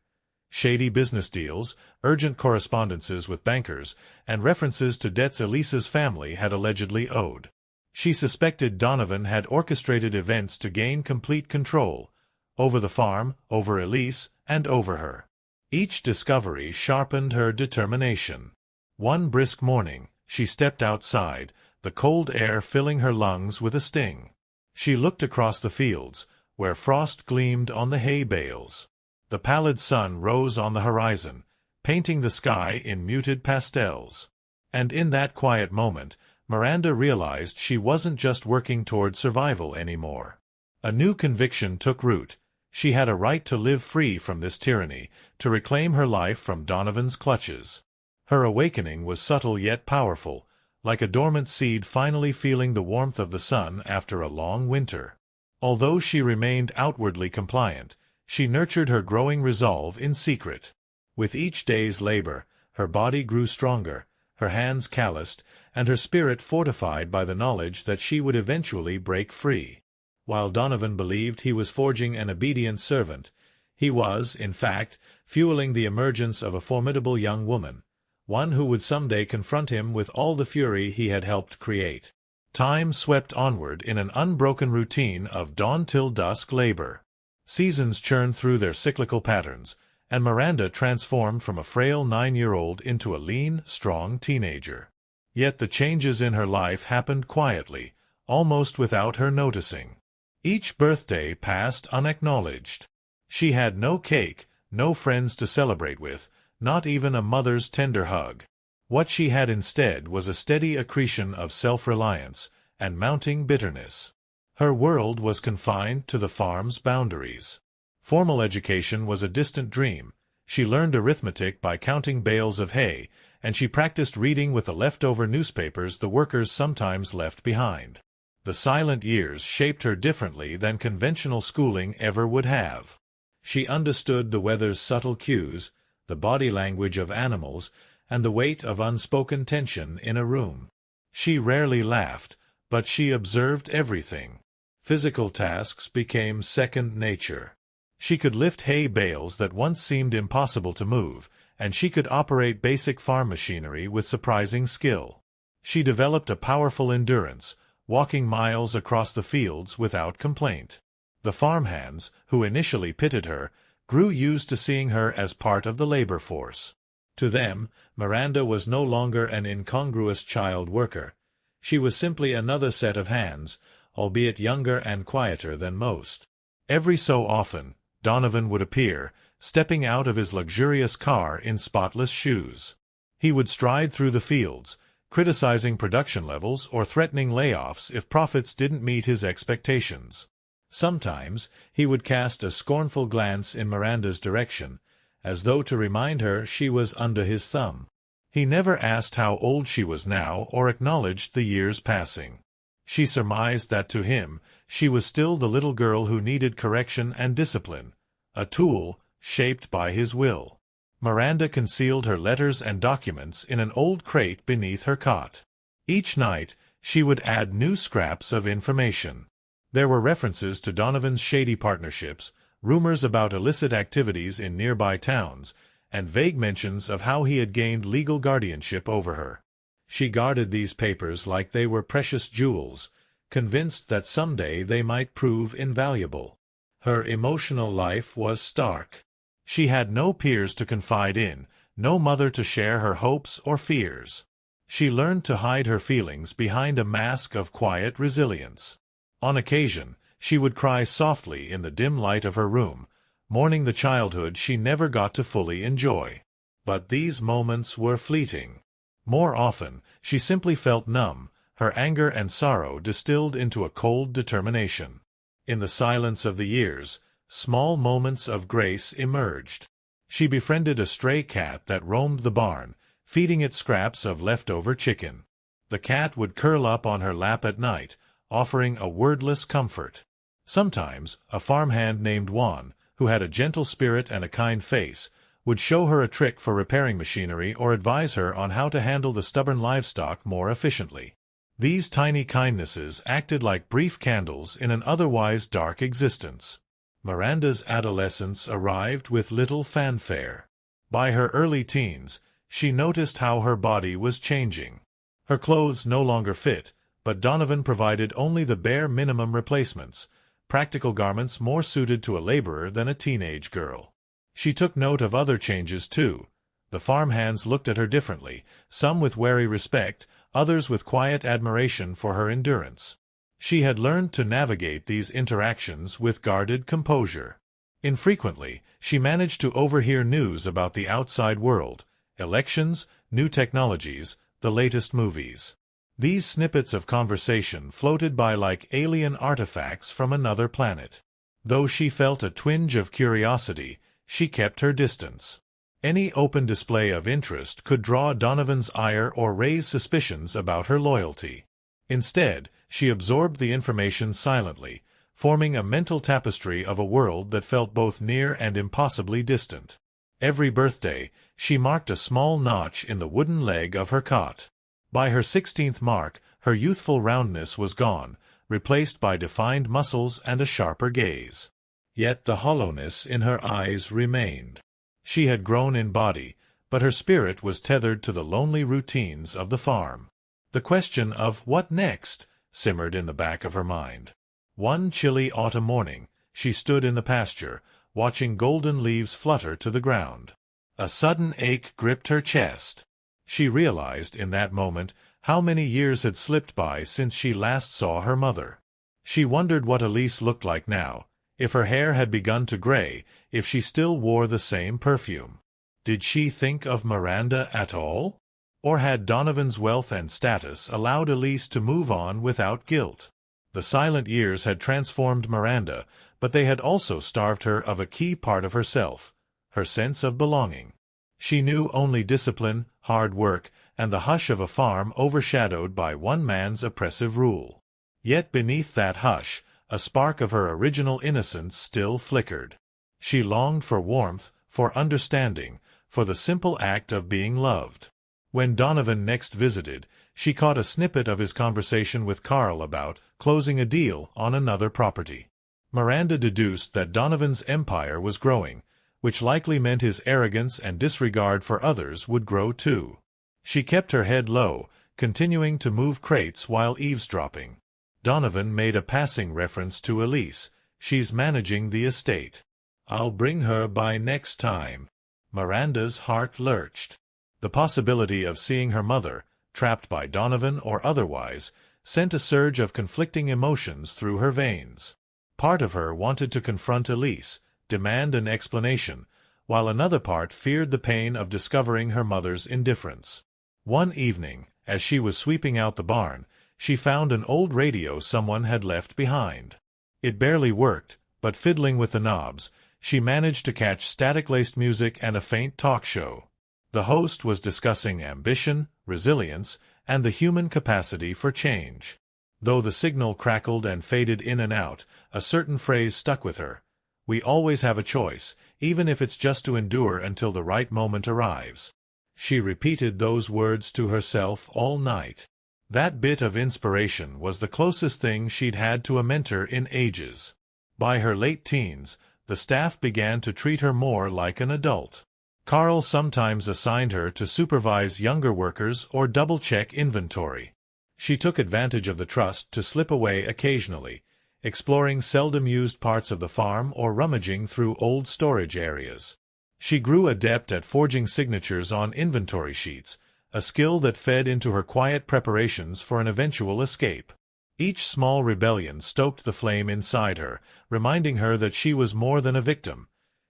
shady business deals, urgent correspondences with bankers, and references to debts Elise's family had allegedly owed. She suspected Donovan had orchestrated events to gain complete control, over the farm, over Elise, and over her. Each discovery sharpened her determination. One brisk morning, she stepped outside, the cold air filling her lungs with a sting. She looked across the fields, where frost gleamed on the hay bales. The pallid sun rose on the horizon, painting the sky in muted pastels. And in that quiet moment, Miranda realized she wasn't just working toward survival anymore. A new conviction took root. She had a right to live free from this tyranny, to reclaim her life from Donovan's clutches. Her awakening was subtle yet powerful, like a dormant seed finally feeling the warmth of the sun after a long winter. Although she remained outwardly compliant, she nurtured her growing resolve in secret. With each day's labor, her body grew stronger, her hands calloused, and her spirit fortified by the knowledge that she would eventually break free. While Donovan believed he was forging an obedient servant, he was, in fact, fueling the emergence of a formidable young woman, one who would someday confront him with all the fury he had helped create. Time swept onward in an unbroken routine of dawn-till-dusk labor. Seasons churned through their cyclical patterns, and Miranda transformed from a frail 9-year-old into a lean, strong teenager. Yet the changes in her life happened quietly, almost without her noticing. Each birthday passed unacknowledged. She had no cake, no friends to celebrate with, not even a mother's tender hug. What she had instead was a steady accretion of self-reliance and mounting bitterness. Her world was confined to the farm's boundaries. Formal education was a distant dream. She learned arithmetic by counting bales of hay, and she practiced reading with the leftover newspapers the workers sometimes left behind. The silent years shaped her differently than conventional schooling ever would have. She understood the weather's subtle cues, the body language of animals, and the weight of unspoken tension in a room. She rarely laughed, but she observed everything. Physical tasks became second nature. She could lift hay bales that once seemed impossible to move, and she could operate basic farm machinery with surprising skill. She developed a powerful endurance, walking miles across the fields without complaint. The farmhands, who initially pitied her, grew used to seeing her as part of the labor force. To them, Miranda was no longer an incongruous child worker. She was simply another set of hands, albeit younger and quieter than most. Every so often, Donovan would appear, stepping out of his luxurious car in spotless shoes. He would stride through the fields, criticizing production levels or threatening layoffs if profits didn't meet his expectations. Sometimes he would cast a scornful glance in Miranda's direction, as though to remind her she was under his thumb. He never asked how old she was now or acknowledged the years passing. She surmised that to him she was still the little girl who needed correction and discipline, a tool shaped by his will. Miranda concealed her letters and documents in an old crate beneath her cot. Each night she would add new scraps of information. There were references to Donovan's shady partnerships, rumors about illicit activities in nearby towns, and vague mentions of how he had gained legal guardianship over her. She guarded these papers like they were precious jewels, convinced that someday they might prove invaluable. Her emotional life was stark. She had no peers to confide in, no mother to share her hopes or fears. She learned to hide her feelings behind a mask of quiet resilience. On occasion, she would cry softly in the dim light of her room, mourning the childhood she never got to fully enjoy. But these moments were fleeting. More often, she simply felt numb, her anger and sorrow distilled into a cold determination. In the silence of the years, small moments of grace emerged. She befriended a stray cat that roamed the barn, feeding it scraps of leftover chicken. The cat would curl up on her lap at night, offering a wordless comfort. Sometimes, a farmhand named Juan, who had a gentle spirit and a kind face, would show her a trick for repairing machinery or advise her on how to handle the stubborn livestock more efficiently. These tiny kindnesses acted like brief candles in an otherwise dark existence. Miranda's adolescence arrived with little fanfare. By her early teens, she noticed how her body was changing. Her clothes no longer fit, but Donovan provided only the bare minimum replacements, practical garments more suited to a laborer than a teenage girl. She took note of other changes, too. The farmhands looked at her differently, some with wary respect, others with quiet admiration for her endurance. She had learned to navigate these interactions with guarded composure. Infrequently, she managed to overhear news about the outside world, elections, new technologies, the latest movies. These snippets of conversation floated by like alien artifacts from another planet. Though she felt a twinge of curiosity, she kept her distance. Any open display of interest could draw Donovan's ire or raise suspicions about her loyalty. Instead, she absorbed the information silently, forming a mental tapestry of a world that felt both near and impossibly distant. Every birthday, she marked a small notch in the wooden leg of her cot. By her 16th mark, her youthful roundness was gone, replaced by defined muscles and a sharper gaze. Yet the hollowness in her eyes remained. She had grown in body, but her spirit was tethered to the lonely routines of the farm. The question of what next simmered in the back of her mind. One chilly autumn morning, she stood in the pasture, watching golden leaves flutter to the ground. A sudden ache gripped her chest. She realized in that moment how many years had slipped by since she last saw her mother. She wondered what Elise looked like now, if her hair had begun to gray, if she still wore the same perfume. Did she think of Miranda at all? Or had Donovan's wealth and status allowed Elise to move on without guilt? The silent years had transformed Miranda, but they had also starved her of a key part of herself, her sense of belonging. She knew only discipline, hard work, and the hush of a farm overshadowed by one man's oppressive rule. Yet beneath that hush, a spark of her original innocence still flickered. She longed for warmth, for understanding, for the simple act of being loved. When Donovan next visited, she caught a snippet of his conversation with Carl about closing a deal on another property. Miranda deduced that Donovan's empire was growing, which likely meant his arrogance and disregard for others would grow too. She kept her head low, continuing to move crates while eavesdropping. Donovan made a passing reference to Elise. "She's managing the estate. I'll bring her by next time." Miranda's heart lurched. The possibility of seeing her mother, trapped by Donovan or otherwise, sent a surge of conflicting emotions through her veins. Part of her wanted to confront Elise, demand an explanation, while another part feared the pain of discovering her mother's indifference. One evening, as she was sweeping out the barn, she found an old radio someone had left behind. It barely worked, but fiddling with the knobs, she managed to catch static-laced music and a faint talk show. The host was discussing ambition, resilience, and the human capacity for change. Though the signal crackled and faded in and out, a certain phrase stuck with her. "We always have a choice, even if it's just to endure until the right moment arrives." She repeated those words to herself all night. That bit of inspiration was the closest thing she'd had to a mentor in ages. By her late teens, the staff began to treat her more like an adult. Carl sometimes assigned her to supervise younger workers or double-check inventory. She took advantage of the trust to slip away occasionally, exploring seldom-used parts of the farm or rummaging through old storage areas. She grew adept at forging signatures on inventory sheets, a skill that fed into her quiet preparations for an eventual escape. Each small rebellion stoked the flame inside her, reminding her that she was more than a victim.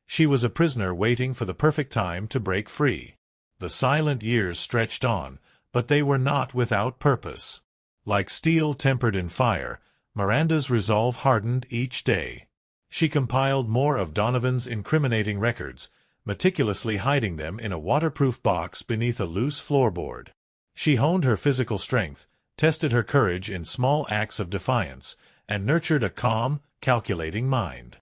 She was a prisoner waiting for the perfect time to break free. The silent years stretched on, but they were not without purpose. Like steel tempered in fire, Miranda's resolve hardened each day. She compiled more of Donovan's incriminating records, meticulously hiding them in a waterproof box beneath a loose floorboard. She honed her physical strength, tested her courage in small acts of defiance, and nurtured a calm, calculating mind.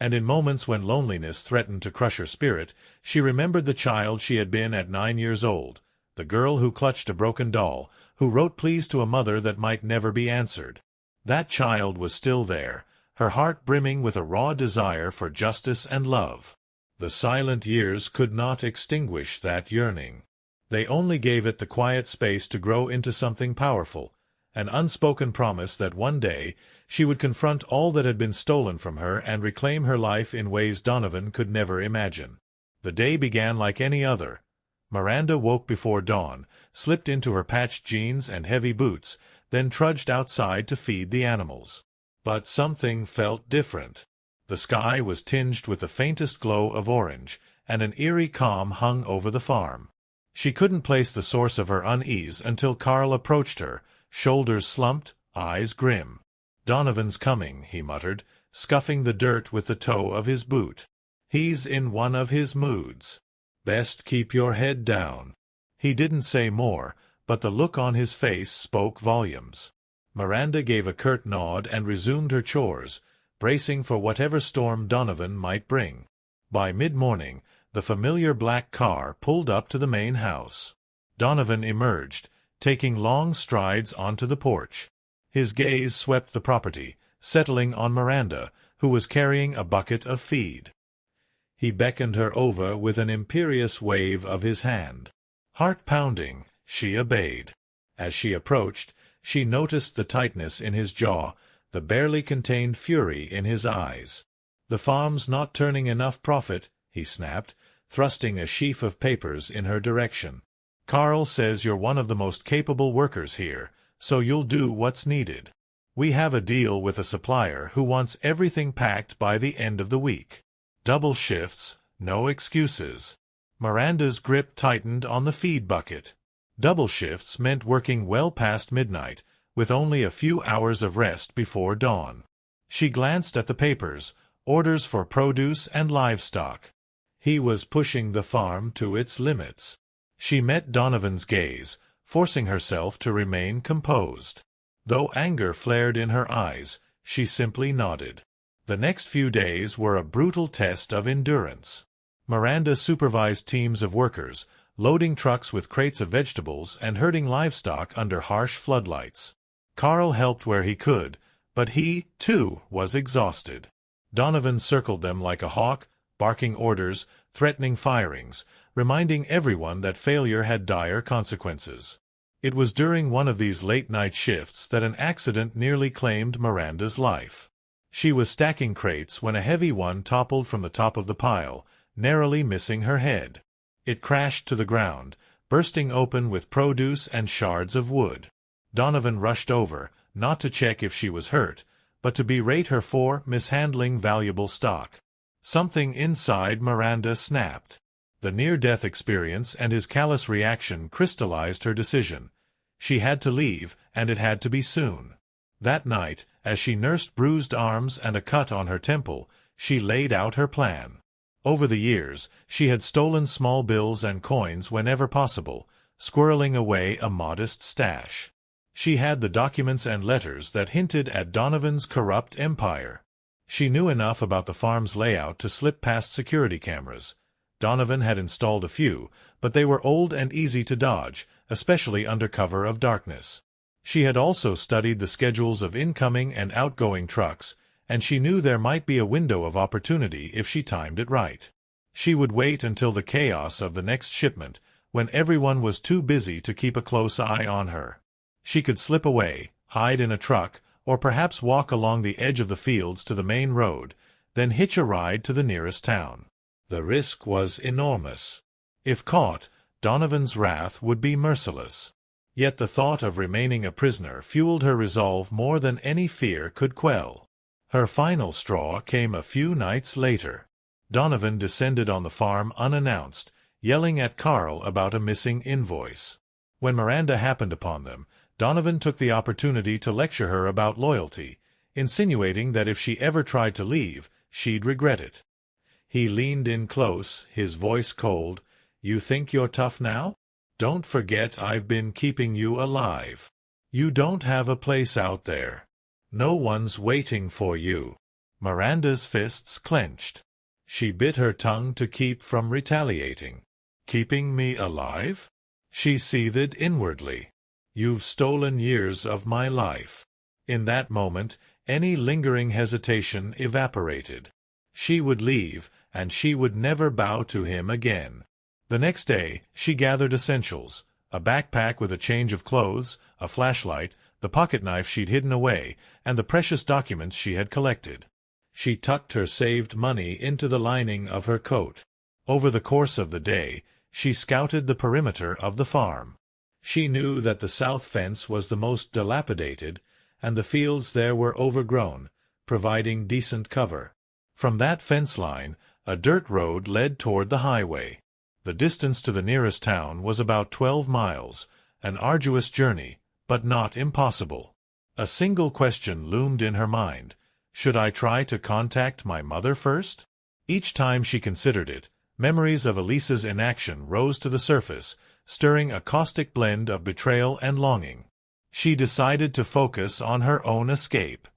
And in moments when loneliness threatened to crush her spirit, she remembered the child she had been at 9 years old, the girl who clutched a broken doll, who wrote pleas to a mother that might never be answered. That child was still there, her heart brimming with a raw desire for justice and love. The silent years could not extinguish that yearning. They only gave it the quiet space to grow into something powerful, an unspoken promise that one day she would confront all that had been stolen from her and reclaim her life in ways Donovan could never imagine. The day began like any other. Miranda woke before dawn, slipped into her patched jeans and heavy boots, then trudged outside to feed the animals. But something felt different. The sky was tinged with the faintest glow of orange, and an eerie calm hung over the farm. She couldn't place the source of her unease until Carl approached her, shoulders slumped, eyes grim. "Donovan's coming," he muttered, scuffing the dirt with the toe of his boot. "He's in one of his moods. Best keep your head down." He didn't say more, but the look on his face spoke volumes. Miranda gave a curt nod and resumed her chores, bracing for whatever storm Donovan might bring. By mid-morning, the familiar black car pulled up to the main house. Donovan emerged, taking long strides onto the porch. His gaze swept the property, settling on Miranda, who was carrying a bucket of feed. He beckoned her over with an imperious wave of his hand. Heart-pounding, she obeyed. As she approached, she noticed the tightness in his jaw, the barely contained fury in his eyes. "The farm's not turning enough profit," he snapped, thrusting a sheaf of papers in her direction. "Carl says you're one of the most capable workers here, so you'll do what's needed. We have a deal with a supplier who wants everything packed by the end of the week. Double shifts, no excuses." Miranda's grip tightened on the feed bucket. Double shifts meant working well past midnight, with only a few hours of rest before dawn. She glanced at the papers, orders for produce and livestock. He was pushing the farm to its limits. She met Donovan's gaze, forcing herself to remain composed. Though anger flared in her eyes, she simply nodded. The next few days were a brutal test of endurance. Miranda supervised teams of workers, loading trucks with crates of vegetables and herding livestock under harsh floodlights. Carl helped where he could, but he, too, was exhausted. Donovan circled them like a hawk, barking orders, threatening firings, reminding everyone that failure had dire consequences. It was during one of these late-night shifts that an accident nearly claimed Miranda's life. She was stacking crates when a heavy one toppled from the top of the pile, narrowly missing her head. It crashed to the ground, bursting open with produce and shards of wood. Donovan rushed over, not to check if she was hurt, but to berate her for mishandling valuable stock. Something inside Miranda snapped. The near-death experience and his callous reaction crystallized her decision. She had to leave, and it had to be soon. That night, as she nursed bruised arms and a cut on her temple, she laid out her plan. Over the years, she had stolen small bills and coins whenever possible, squirreling away a modest stash. She had the documents and letters that hinted at Donovan's corrupt empire. She knew enough about the farm's layout to slip past security cameras. Donovan had installed a few, but they were old and easy to dodge, especially under cover of darkness. She had also studied the schedules of incoming and outgoing trucks, and she knew there might be a window of opportunity if she timed it right. She would wait until the chaos of the next shipment, when everyone was too busy to keep a close eye on her. She could slip away, hide in a truck, or perhaps walk along the edge of the fields to the main road, then hitch a ride to the nearest town. The risk was enormous. If caught, Donovan's wrath would be merciless. Yet the thought of remaining a prisoner fueled her resolve more than any fear could quell. Her final straw came a few nights later. Donovan descended on the farm unannounced, yelling at Carl about a missing invoice. When Miranda happened upon them, Donovan took the opportunity to lecture her about loyalty, insinuating that if she ever tried to leave, she'd regret it. He leaned in close, his voice cold. "You think you're tough now? Don't forget I've been keeping you alive. You don't have a place out there. No one's waiting for you." Miranda's fists clenched. She bit her tongue to keep from retaliating. "Keeping me alive?" She seethed inwardly. "You've stolen years of my life." In that moment, any lingering hesitation evaporated. She would leave, and she would never bow to him again. The next day, she gathered essentials: a backpack with a change of clothes, a flashlight, the pocketknife she'd hidden away, and the precious documents she had collected. She tucked her saved money into the lining of her coat. Over the course of the day, she scouted the perimeter of the farm. She knew that the south fence was the most dilapidated, and the fields there were overgrown, providing decent cover. From that fence line, a dirt road led toward the highway. The distance to the nearest town was about 12 miles, an arduous journey, but not impossible. A single question loomed in her mind: should I try to contact my mother first? Each time she considered it, memories of Elisa's inaction rose to the surface, stirring a caustic blend of betrayal and longing. She decided to focus on her own escape.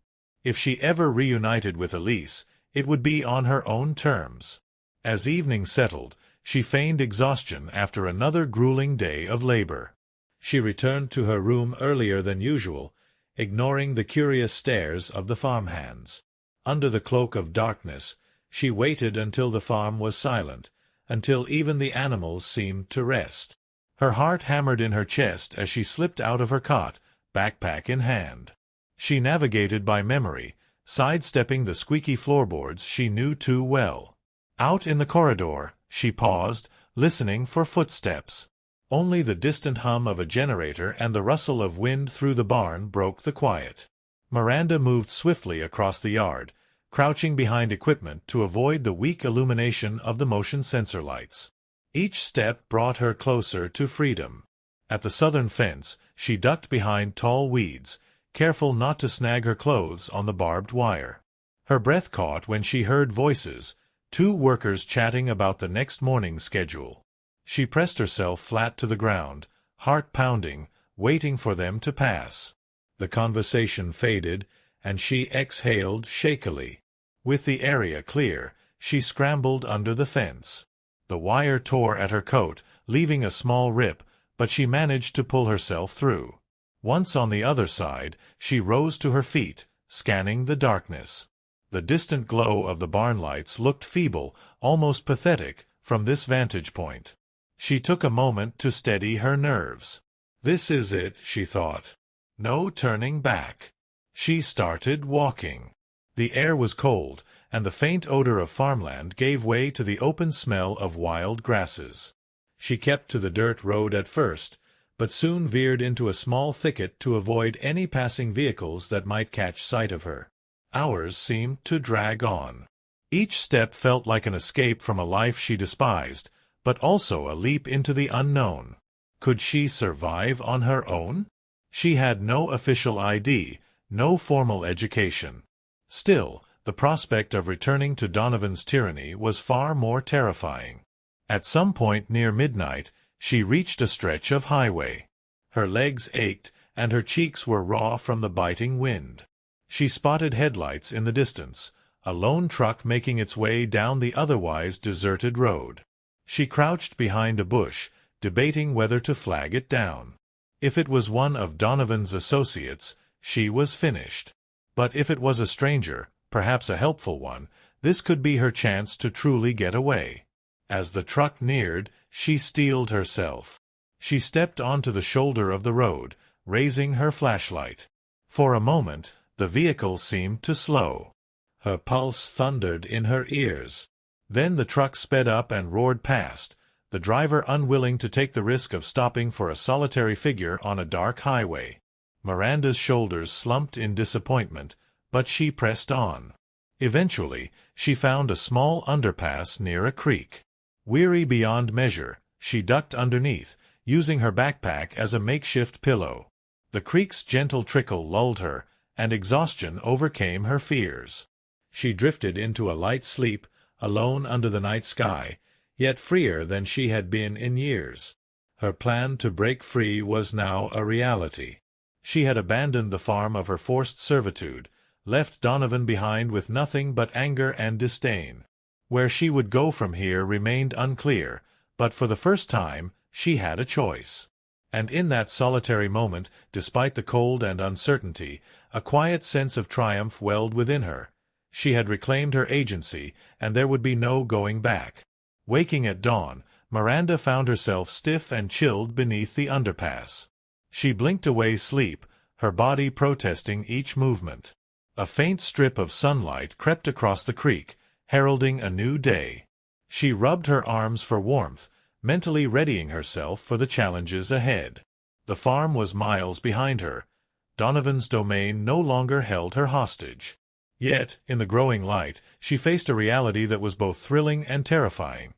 If she ever reunited with Elise, it would be on her own terms. As evening settled, she feigned exhaustion after another grueling day of labor. She returned to her room earlier than usual, ignoring the curious stares of the farmhands. Under the cloak of darkness, she waited until the farm was silent, until even the animals seemed to rest. Her heart hammered in her chest as she slipped out of her cot, backpack in hand. She navigated by memory, sidestepping the squeaky floorboards she knew too well. Out in the corridor, she paused, listening for footsteps. Only the distant hum of a generator and the rustle of wind through the barn broke the quiet. Miranda moved swiftly across the yard, crouching behind equipment to avoid the weak illumination of the motion sensor lights. Each step brought her closer to freedom. At the southern fence, she ducked behind tall weeds, careful not to snag her clothes on the barbed wire. Her breath caught when she heard voices, 2 workers chatting about the next morning's schedule. She pressed herself flat to the ground, heart pounding, waiting for them to pass. The conversation faded, and she exhaled shakily. With the area clear, she scrambled under the fence. The wire tore at her coat, leaving a small rip, but she managed to pull herself through. Once on the other side, she rose to her feet, scanning the darkness. The distant glow of the barn lights looked feeble, almost pathetic, from this vantage point. She took a moment to steady her nerves. This is it, she thought. No turning back. She started walking. The air was cold, and the faint odor of farmland gave way to the open smell of wild grasses. She kept to the dirt road at first, but soon veered into a small thicket to avoid any passing vehicles that might catch sight of her. Hours seemed to drag on. Each step felt like an escape from a life she despised, but also a leap into the unknown. Could she survive on her own? She had no official ID, no formal education. Still, the prospect of returning to Donovan's tyranny was far more terrifying. At some point near midnight, she reached a stretch of highway. Her legs ached, and her cheeks were raw from the biting wind. She spotted headlights in the distance, a lone truck making its way down the otherwise deserted road. She crouched behind a bush, debating whether to flag it down. If it was one of Donovan's associates, she was finished. But if it was a stranger, perhaps a helpful one, this could be her chance to truly get away. As the truck neared, she steeled herself. She stepped onto the shoulder of the road, raising her flashlight. For a moment, the vehicle seemed to slow. Her pulse thundered in her ears. Then the truck sped up and roared past, the driver unwilling to take the risk of stopping for a solitary figure on a dark highway. Miranda's shoulders slumped in disappointment, but she pressed on. Eventually, she found a small underpass near a creek. Weary beyond measure, she ducked underneath, using her backpack as a makeshift pillow. The creek's gentle trickle lulled her, and exhaustion overcame her fears. She drifted into a light sleep, alone under the night sky, yet freer than she had been in years. Her plan to break free was now a reality. She had abandoned the farm of her forced servitude, left Donovan behind with nothing but anger and disdain. Where she would go from here remained unclear, but for the first time she had a choice. And in that solitary moment, despite the cold and uncertainty, a quiet sense of triumph welled within her. She had reclaimed her agency, and there would be no going back. Waking at dawn, Miranda found herself stiff and chilled beneath the underpass. She blinked away sleep, her body protesting each movement. A faint strip of sunlight crept across the creek, heralding a new day. She rubbed her arms for warmth, mentally readying herself for the challenges ahead. The farm was miles behind her. Donovan's domain no longer held her hostage. Yet, in the growing light, she faced a reality that was both thrilling and terrifying.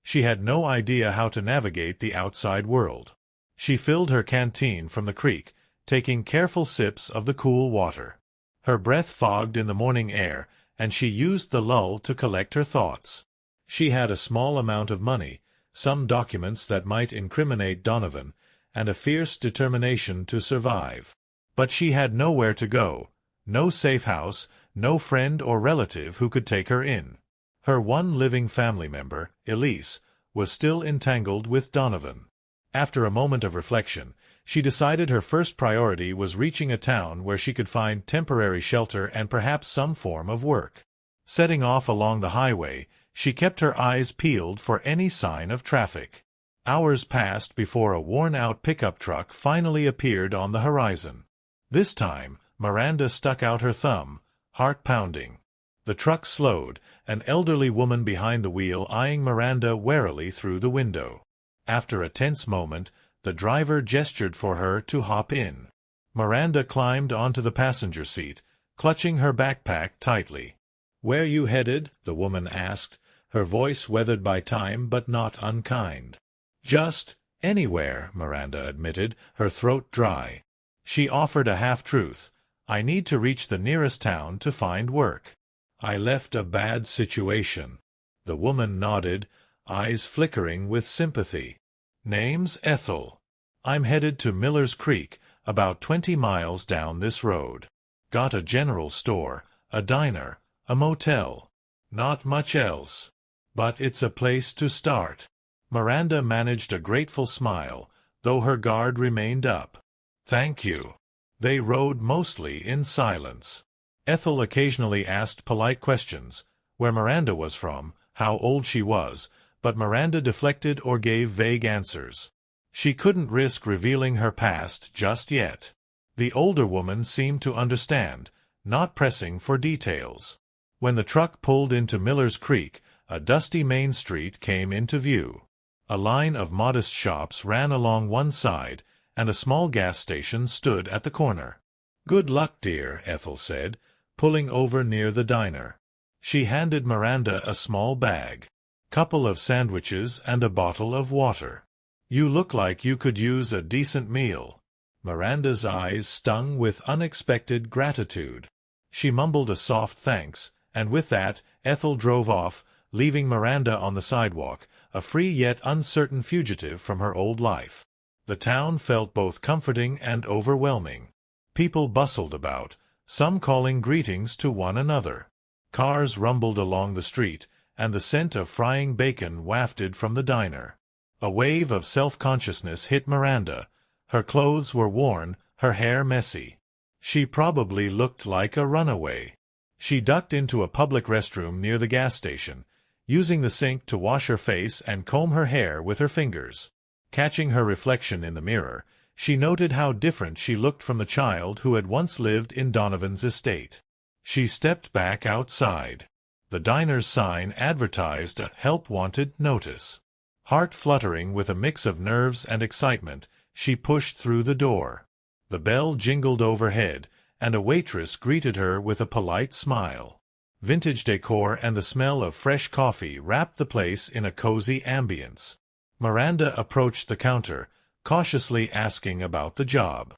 She had no idea how to navigate the outside world. She filled her canteen from the creek, taking careful sips of the cool water. Her breath fogged in the morning air, and she used the lull to collect her thoughts. She had a small amount of money, some documents that might incriminate Donovan, and a fierce determination to survive. But she had nowhere to go, no safe house, no friend or relative who could take her in. Her one living family member, Elise, was still entangled with Donovan. After a moment of reflection, she decided her first priority was reaching a town where she could find temporary shelter and perhaps some form of work. Setting off along the highway, she kept her eyes peeled for any sign of traffic. Hours passed before a worn-out pickup truck finally appeared on the horizon. This time, Miranda stuck out her thumb, heart pounding. The truck slowed, an elderly woman behind the wheel eyeing Miranda warily through the window. After a tense moment, the driver gestured for her to hop in. Miranda climbed onto the passenger seat, clutching her backpack tightly. "Where you headed?" the woman asked, her voice weathered by time but not unkind. "Just," Anywhere, Miranda admitted, her throat dry. She offered a half-truth. I need to reach the nearest town to find work. I left a bad situation. The woman nodded, eyes flickering with sympathy. Name's Ethel. I'm headed to Miller's Creek, about 20 miles down this road. Got a general store, a diner, a motel. Not much else. But it's a place to start. Miranda managed a grateful smile, though her guard remained up. Thank you. They rode mostly in silence. Ethel occasionally asked polite questions, where Miranda was from, how old she was, but Miranda deflected or gave vague answers. She couldn't risk revealing her past just yet. The older woman seemed to understand, not pressing for details. When the truck pulled into Miller's Creek, a dusty main street came into view. A line of modest shops ran along one side, and a small gas station stood at the corner. "Good luck, dear," Ethel said, pulling over near the diner. She handed Miranda a small bag, couple of sandwiches and a bottle of water. "You look like you could use a decent meal." Miranda's eyes stung with unexpected gratitude. She mumbled a soft thanks, and with that, Ethel drove off, leaving Miranda on the sidewalk, a free yet uncertain fugitive from her old life. The town felt both comforting and overwhelming. People bustled about, some calling greetings to one another. Cars rumbled along the street, and the scent of frying bacon wafted from the diner. A wave of self-consciousness hit Miranda. Her clothes were worn, her hair messy. She probably looked like a runaway. She ducked into a public restroom near the gas station, using the sink to wash her face and comb her hair with her fingers. Catching her reflection in the mirror, she noted how different she looked from the child who had once lived in Donovan's estate. She stepped back outside. The diner's sign advertised a help wanted notice. Heart fluttering with a mix of nerves and excitement, she pushed through the door. The bell jingled overhead, and a waitress greeted her with a polite smile. Vintage decor and the smell of fresh coffee wrapped the place in a cozy ambience. Miranda approached the counter, cautiously asking about the job.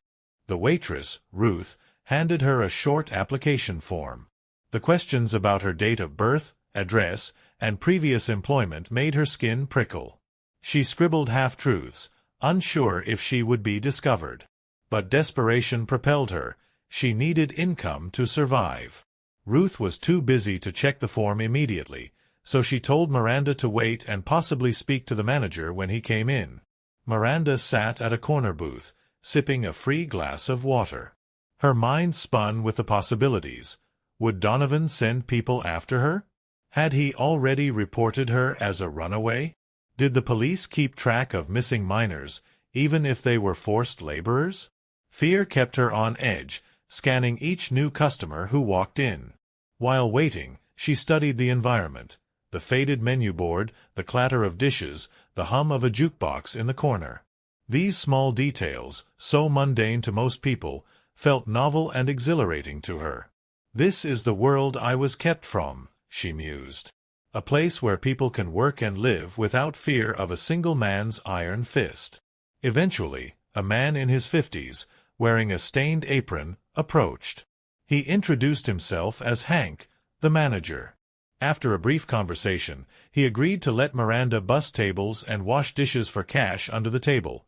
The waitress, Ruth, handed her a short application form. The questions about her date of birth, address, and previous employment made her skin prickle. She scribbled half-truths, unsure if she would be discovered. But desperation propelled her. She needed income to survive. Ruth was too busy to check the form immediately, so she told Miranda to wait and possibly speak to the manager when he came in. Miranda sat at a corner booth, sipping a free glass of water. Her mind spun with the possibilities. Would Donovan send people after her? Had he already reported her as a runaway? Did the police keep track of missing minors, even if they were forced laborers? Fear kept her on edge, scanning each new customer who walked in. While waiting, she studied the environment. The faded menu board, the clatter of dishes, the hum of a jukebox in the corner. These small details, so mundane to most people, felt novel and exhilarating to her. "This is the world I was kept from," she mused. "A place where people can work and live without fear of a single man's iron fist." Eventually, a man in his 50s, wearing a stained apron, approached. He introduced himself as Hank, the manager. After a brief conversation, he agreed to let Miranda bus tables and wash dishes for cash under the table.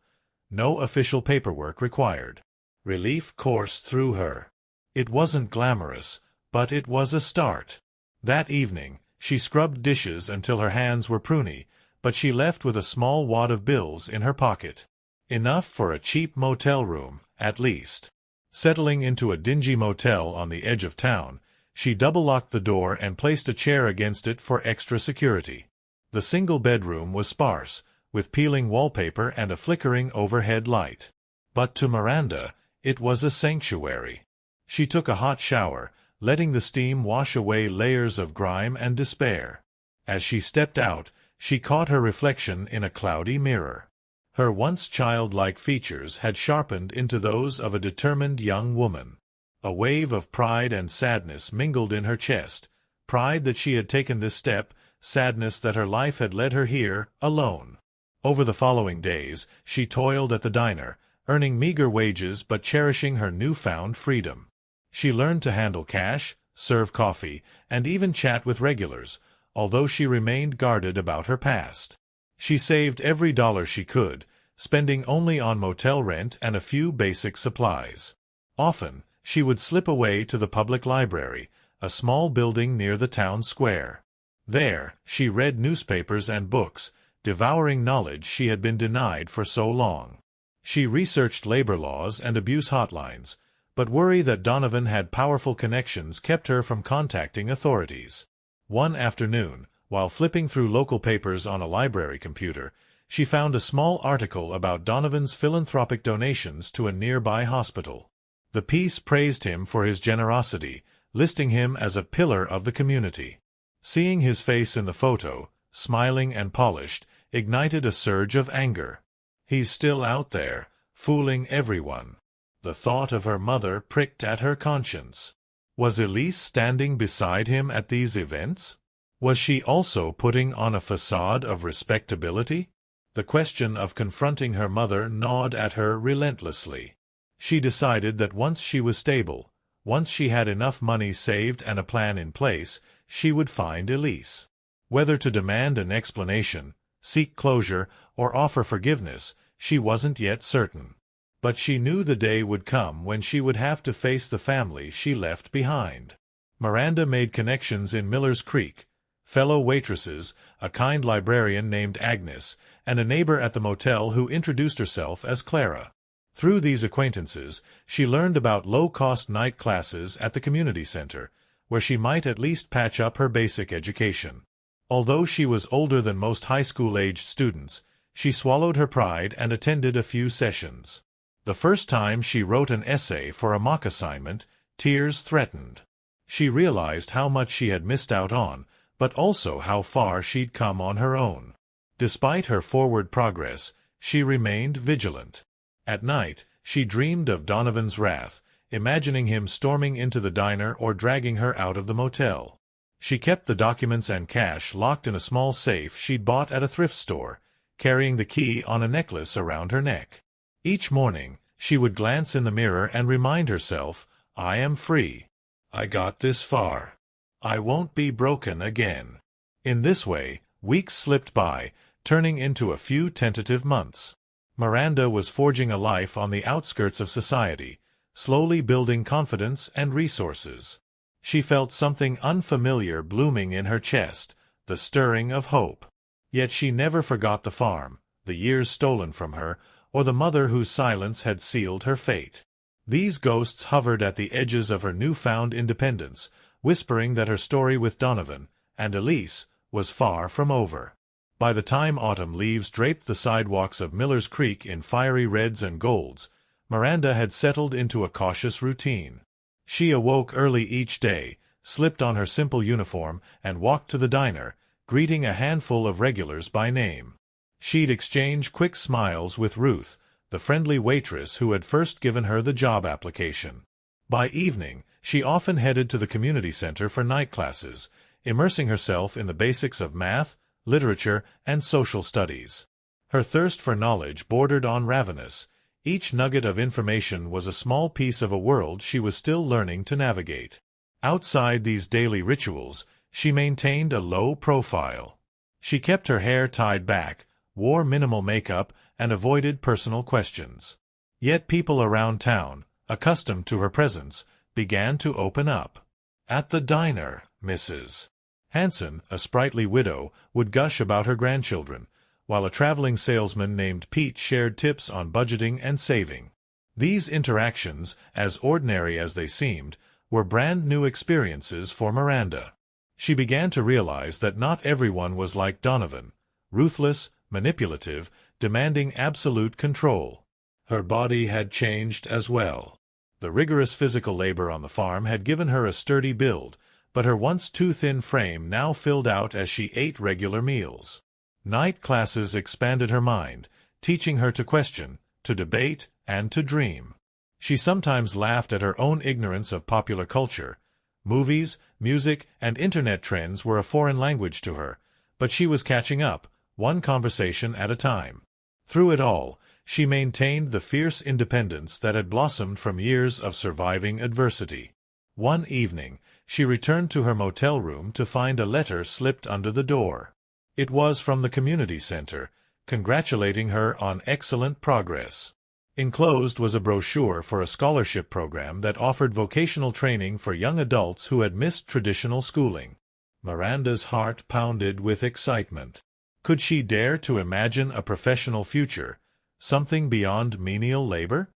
No official paperwork required. Relief coursed through her. It wasn't glamorous, but it was a start. That evening, she scrubbed dishes until her hands were pruny, but she left with a small wad of bills in her pocket. Enough for a cheap motel room, at least. Settling into a dingy motel on the edge of town, she double-locked the door and placed a chair against it for extra security. The single bedroom was sparse, with peeling wallpaper and a flickering overhead light. But to Miranda, it was a sanctuary. She took a hot shower, letting the steam wash away layers of grime and despair. As she stepped out, she caught her reflection in a cloudy mirror. Her once childlike features had sharpened into those of a determined young woman. A wave of pride and sadness mingled in her chest, pride that she had taken this step, sadness that her life had led her here, alone. Over the following days, she toiled at the diner, earning meager wages but cherishing her newfound freedom. She learned to handle cash, serve coffee, and even chat with regulars, although she remained guarded about her past. She saved every dollar she could, spending only on motel rent and a few basic supplies. Often, she would slip away to the public library, a small building near the town square. There, she read newspapers and books, devouring knowledge she had been denied for so long. She researched labor laws and abuse hotlines, but worry that Donovan had powerful connections kept her from contacting authorities. One afternoon, while flipping through local papers on a library computer, she found a small article about Donovan's philanthropic donations to a nearby hospital. The piece praised him for his generosity, listing him as a pillar of the community. Seeing his face in the photo, smiling and polished, ignited a surge of anger. He's still out there, fooling everyone. The thought of her mother pricked at her conscience. Was Elise standing beside him at these events? Was she also putting on a facade of respectability? The question of confronting her mother gnawed at her relentlessly. She decided that once she was stable, once she had enough money saved and a plan in place, she would find Elise. Whether to demand an explanation, seek closure, or offer forgiveness, she wasn't yet certain. But she knew the day would come when she would have to face the family she left behind. Miranda made connections in Miller's Creek, fellow waitresses, a kind librarian named Agnes, and a neighbor at the motel who introduced herself as Clara. Through these acquaintances, she learned about low-cost night classes at the community center, where she might at least patch up her basic education. Although she was older than most high school-aged students, she swallowed her pride and attended a few sessions. The first time she wrote an essay for a mock assignment, tears threatened. She realized how much she had missed out on, but also how far she'd come on her own. Despite her forward progress, she remained vigilant. At night, she dreamed of Donovan's wrath, imagining him storming into the diner or dragging her out of the motel. She kept the documents and cash locked in a small safe she'd bought at a thrift store, carrying the key on a necklace around her neck. Each morning, she would glance in the mirror and remind herself, "I am free. I got this far. I won't be broken again." In this way, weeks slipped by, turning into a few tentative months. Miranda was forging a life on the outskirts of society, slowly building confidence and resources. She felt something unfamiliar blooming in her chest, the stirring of hope. Yet she never forgot the farm, the years stolen from her, or the mother whose silence had sealed her fate. These ghosts hovered at the edges of her newfound independence, whispering that her story with Donovan and Elise was far from over. By the time autumn leaves draped the sidewalks of Miller's Creek in fiery reds and golds, Miranda had settled into a cautious routine. She awoke early each day, slipped on her simple uniform, and walked to the diner, greeting a handful of regulars by name. She'd exchange quick smiles with Ruth, the friendly waitress who had first given her the job application. By evening, she often headed to the community center for night classes, immersing herself in the basics of math, literature, and social studies. Her thirst for knowledge bordered on ravenous. Each nugget of information was a small piece of a world she was still learning to navigate. Outside these daily rituals, she maintained a low profile. She kept her hair tied back, wore minimal makeup, and avoided personal questions. Yet people around town, accustomed to her presence, began to open up. At the diner, Mrs. Hanson, a sprightly widow, would gush about her grandchildren, while a traveling salesman named Pete shared tips on budgeting and saving. These interactions, as ordinary as they seemed, were brand-new experiences for Miranda. She began to realize that not everyone was like Donovan, ruthless, manipulative, demanding absolute control. Her body had changed as well. The rigorous physical labor on the farm had given her a sturdy build, but her once too thin frame now filled out as she ate regular meals. Night classes expanded her mind, teaching her to question, to debate, and to dream. She sometimes laughed at her own ignorance of popular culture. Movies, music, and internet trends were a foreign language to her, but she was catching up, one conversation at a time. Through it all, she maintained the fierce independence that had blossomed from years of surviving adversity. One evening, she returned to her motel room to find a letter slipped under the door. It was from the community center, congratulating her on excellent progress. Enclosed was a brochure for a scholarship program that offered vocational training for young adults who had missed traditional schooling. Miranda's heart pounded with excitement. Could she dare to imagine a professional future, something beyond menial labor?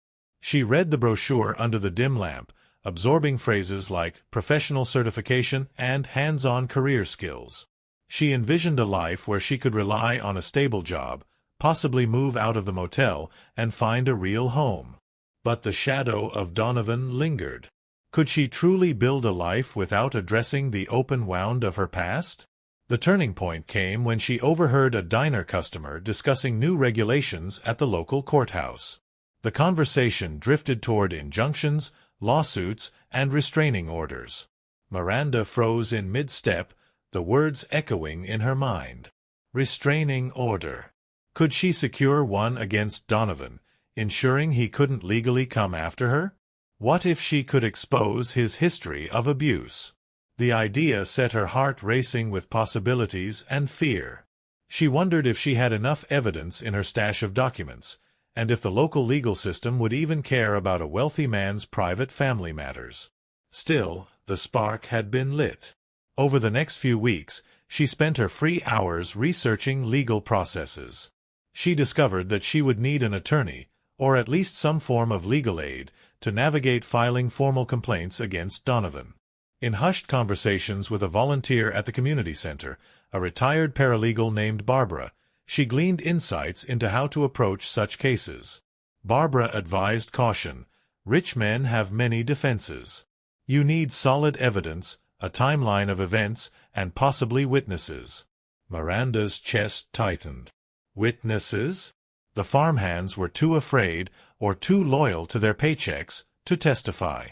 She read the brochure under the dim lamp, absorbing phrases like professional certification and hands-on career skills. She envisioned a life where she could rely on a stable job, possibly move out of the motel, and find a real home. But the shadow of Donovan lingered. Could she truly build a life without addressing the open wound of her past? The turning point came when she overheard a diner customer discussing new regulations at the local courthouse. The conversation drifted toward injunctions, lawsuits, and restraining orders. Miranda froze in mid-step, the words echoing in her mind. Restraining order. Could she secure one against Donovan, ensuring he couldn't legally come after her? What if she could expose his history of abuse? The idea set her heart racing with possibilities and fear. She wondered if she had enough evidence in her stash of documents, and if the local legal system would even care about a wealthy man's private family matters. Still, the spark had been lit. Over the next few weeks, she spent her free hours researching legal processes. She discovered that she would need an attorney, or at least some form of legal aid, to navigate filing formal complaints against Donovan. In hushed conversations with a volunteer at the community center, a retired paralegal named Barbara, she gleaned insights into how to approach such cases. Barbara advised caution. Rich men have many defenses. You need solid evidence, a timeline of events, and possibly witnesses. Miranda's chest tightened. Witnesses? The farmhands were too afraid, or too loyal to their paychecks, to testify.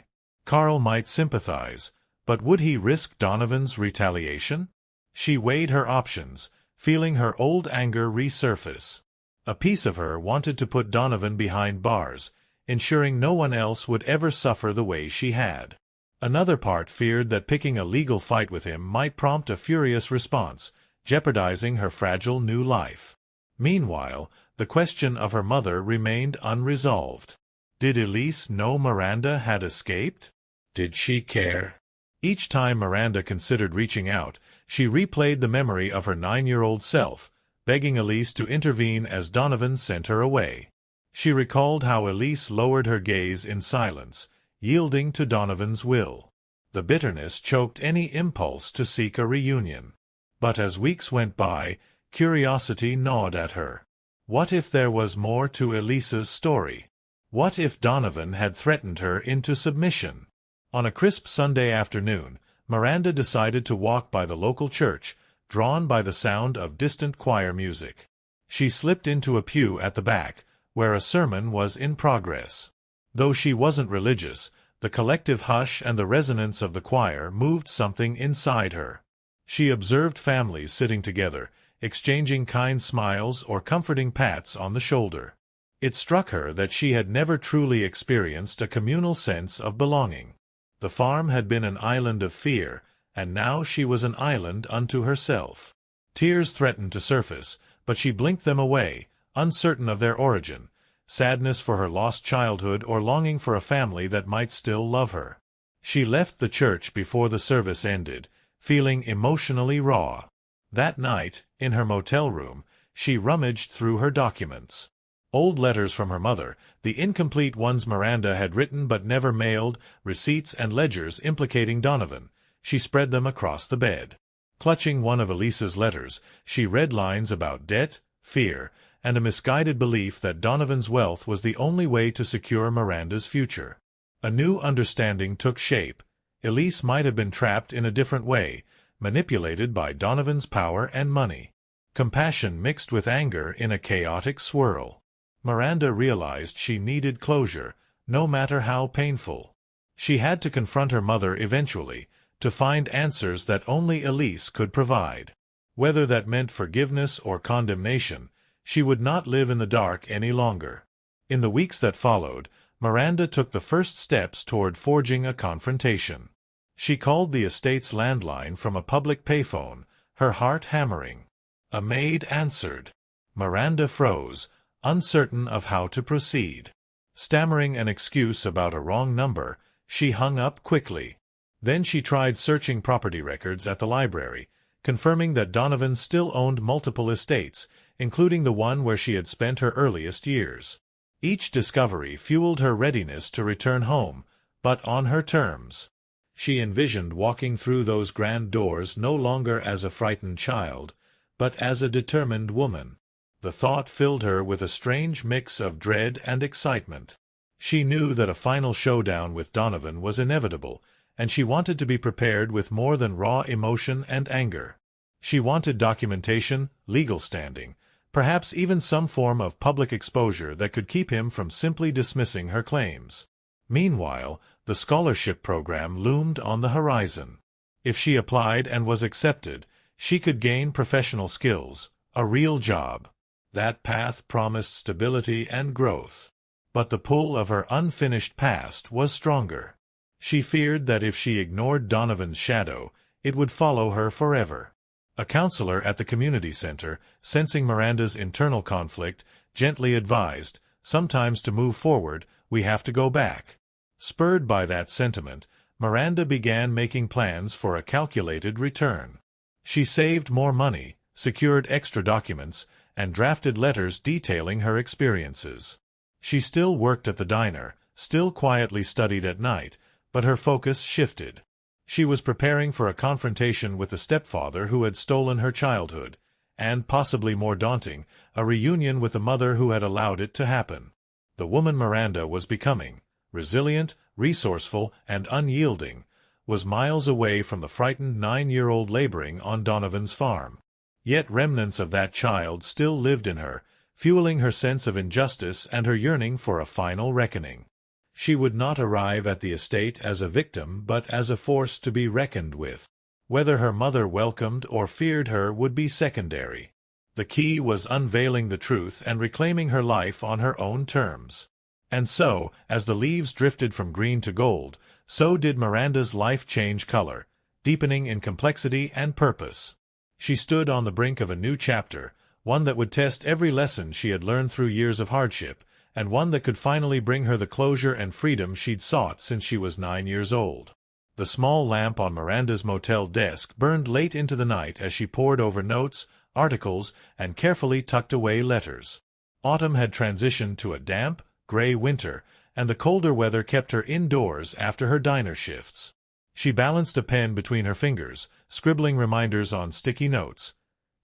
Carl might sympathize, but would he risk Donovan's retaliation? She weighed her options, feeling her old anger resurface. A piece of her wanted to put Donovan behind bars, ensuring no one else would ever suffer the way she had. Another part feared that picking a legal fight with him might prompt a furious response, jeopardizing her fragile new life. Meanwhile, the question of her mother remained unresolved. Did Elise know Miranda had escaped? Did she care? Each time Miranda considered reaching out, she replayed the memory of her 9-year-old self, begging Elise to intervene as Donovan sent her away. She recalled how Elise lowered her gaze in silence, yielding to Donovan's will. The bitterness choked any impulse to seek a reunion. But as weeks went by, curiosity gnawed at her. What if there was more to Elise's story? What if Donovan had threatened her into submission? On a crisp Sunday afternoon, Miranda decided to walk by the local church, drawn by the sound of distant choir music. She slipped into a pew at the back, where a sermon was in progress. Though she wasn't religious, the collective hush and the resonance of the choir moved something inside her. She observed families sitting together, exchanging kind smiles or comforting pats on the shoulder. It struck her that she had never truly experienced a communal sense of belonging. The farm had been an island of fear, and now she was an island unto herself. Tears threatened to surface, but she blinked them away, uncertain of their origin, sadness for her lost childhood or longing for a family that might still love her. She left the church before the service ended, feeling emotionally raw. That night, in her motel room, she rummaged through her documents. Old letters from her mother, the incomplete ones Miranda had written but never mailed, receipts and ledgers implicating Donovan. She spread them across the bed. Clutching one of Elise's letters, she read lines about debt, fear, and a misguided belief that Donovan's wealth was the only way to secure Miranda's future. A new understanding took shape. Elise might have been trapped in a different way, manipulated by Donovan's power and money. Compassion mixed with anger in a chaotic swirl. Miranda realized she needed closure, no matter how painful. She had to confront her mother eventually, to find answers that only Elise could provide. Whether that meant forgiveness or condemnation, she would not live in the dark any longer. In the weeks that followed, Miranda took the first steps toward forging a confrontation. She called the estate's landline from a public payphone, her heart hammering. A maid answered. Miranda froze, uncertain of how to proceed. Stammering an excuse about a wrong number, she hung up quickly. Then she tried searching property records at the library, confirming that Donovan still owned multiple estates, including the one where she had spent her earliest years. Each discovery fueled her readiness to return home, but on her terms. She envisioned walking through those grand doors no longer as a frightened child, but as a determined woman. The thought filled her with a strange mix of dread and excitement. She knew that a final showdown with Donovan was inevitable, and she wanted to be prepared with more than raw emotion and anger. She wanted documentation, legal standing, perhaps even some form of public exposure that could keep him from simply dismissing her claims. Meanwhile, the scholarship program loomed on the horizon. If she applied and was accepted, she could gain professional skills, a real job. That path promised stability and growth. But the pull of her unfinished past was stronger. She feared that if she ignored Donovan's shadow, it would follow her forever. A counselor at the community center, sensing Miranda's internal conflict, gently advised, "Sometimes to move forward, we have to go back." Spurred by that sentiment, Miranda began making plans for a calculated return. She saved more money, secured extra documents, and drafted letters detailing her experiences. She still worked at the diner, still quietly studied at night, but her focus shifted. She was preparing for a confrontation with the stepfather who had stolen her childhood, and, possibly more daunting, a reunion with the mother who had allowed it to happen. The woman Miranda was becoming, resilient, resourceful, and unyielding, was miles away from the frightened 9-year-old laboring on Donovan's farm. Yet remnants of that child still lived in her, fueling her sense of injustice and her yearning for a final reckoning. She would not arrive at the estate as a victim but as a force to be reckoned with. Whether her mother welcomed or feared her would be secondary. The key was unveiling the truth and reclaiming her life on her own terms. And so, as the leaves drifted from green to gold, so did Miranda's life change color, deepening in complexity and purpose. She stood on the brink of a new chapter, one that would test every lesson she had learned through years of hardship, and one that could finally bring her the closure and freedom she'd sought since she was 9 years old. The small lamp on Miranda's motel desk burned late into the night as she pored over notes, articles, and carefully tucked away letters. Autumn had transitioned to a damp, gray winter, and the colder weather kept her indoors after her diner shifts. She balanced a pen between her fingers, scribbling reminders on sticky notes.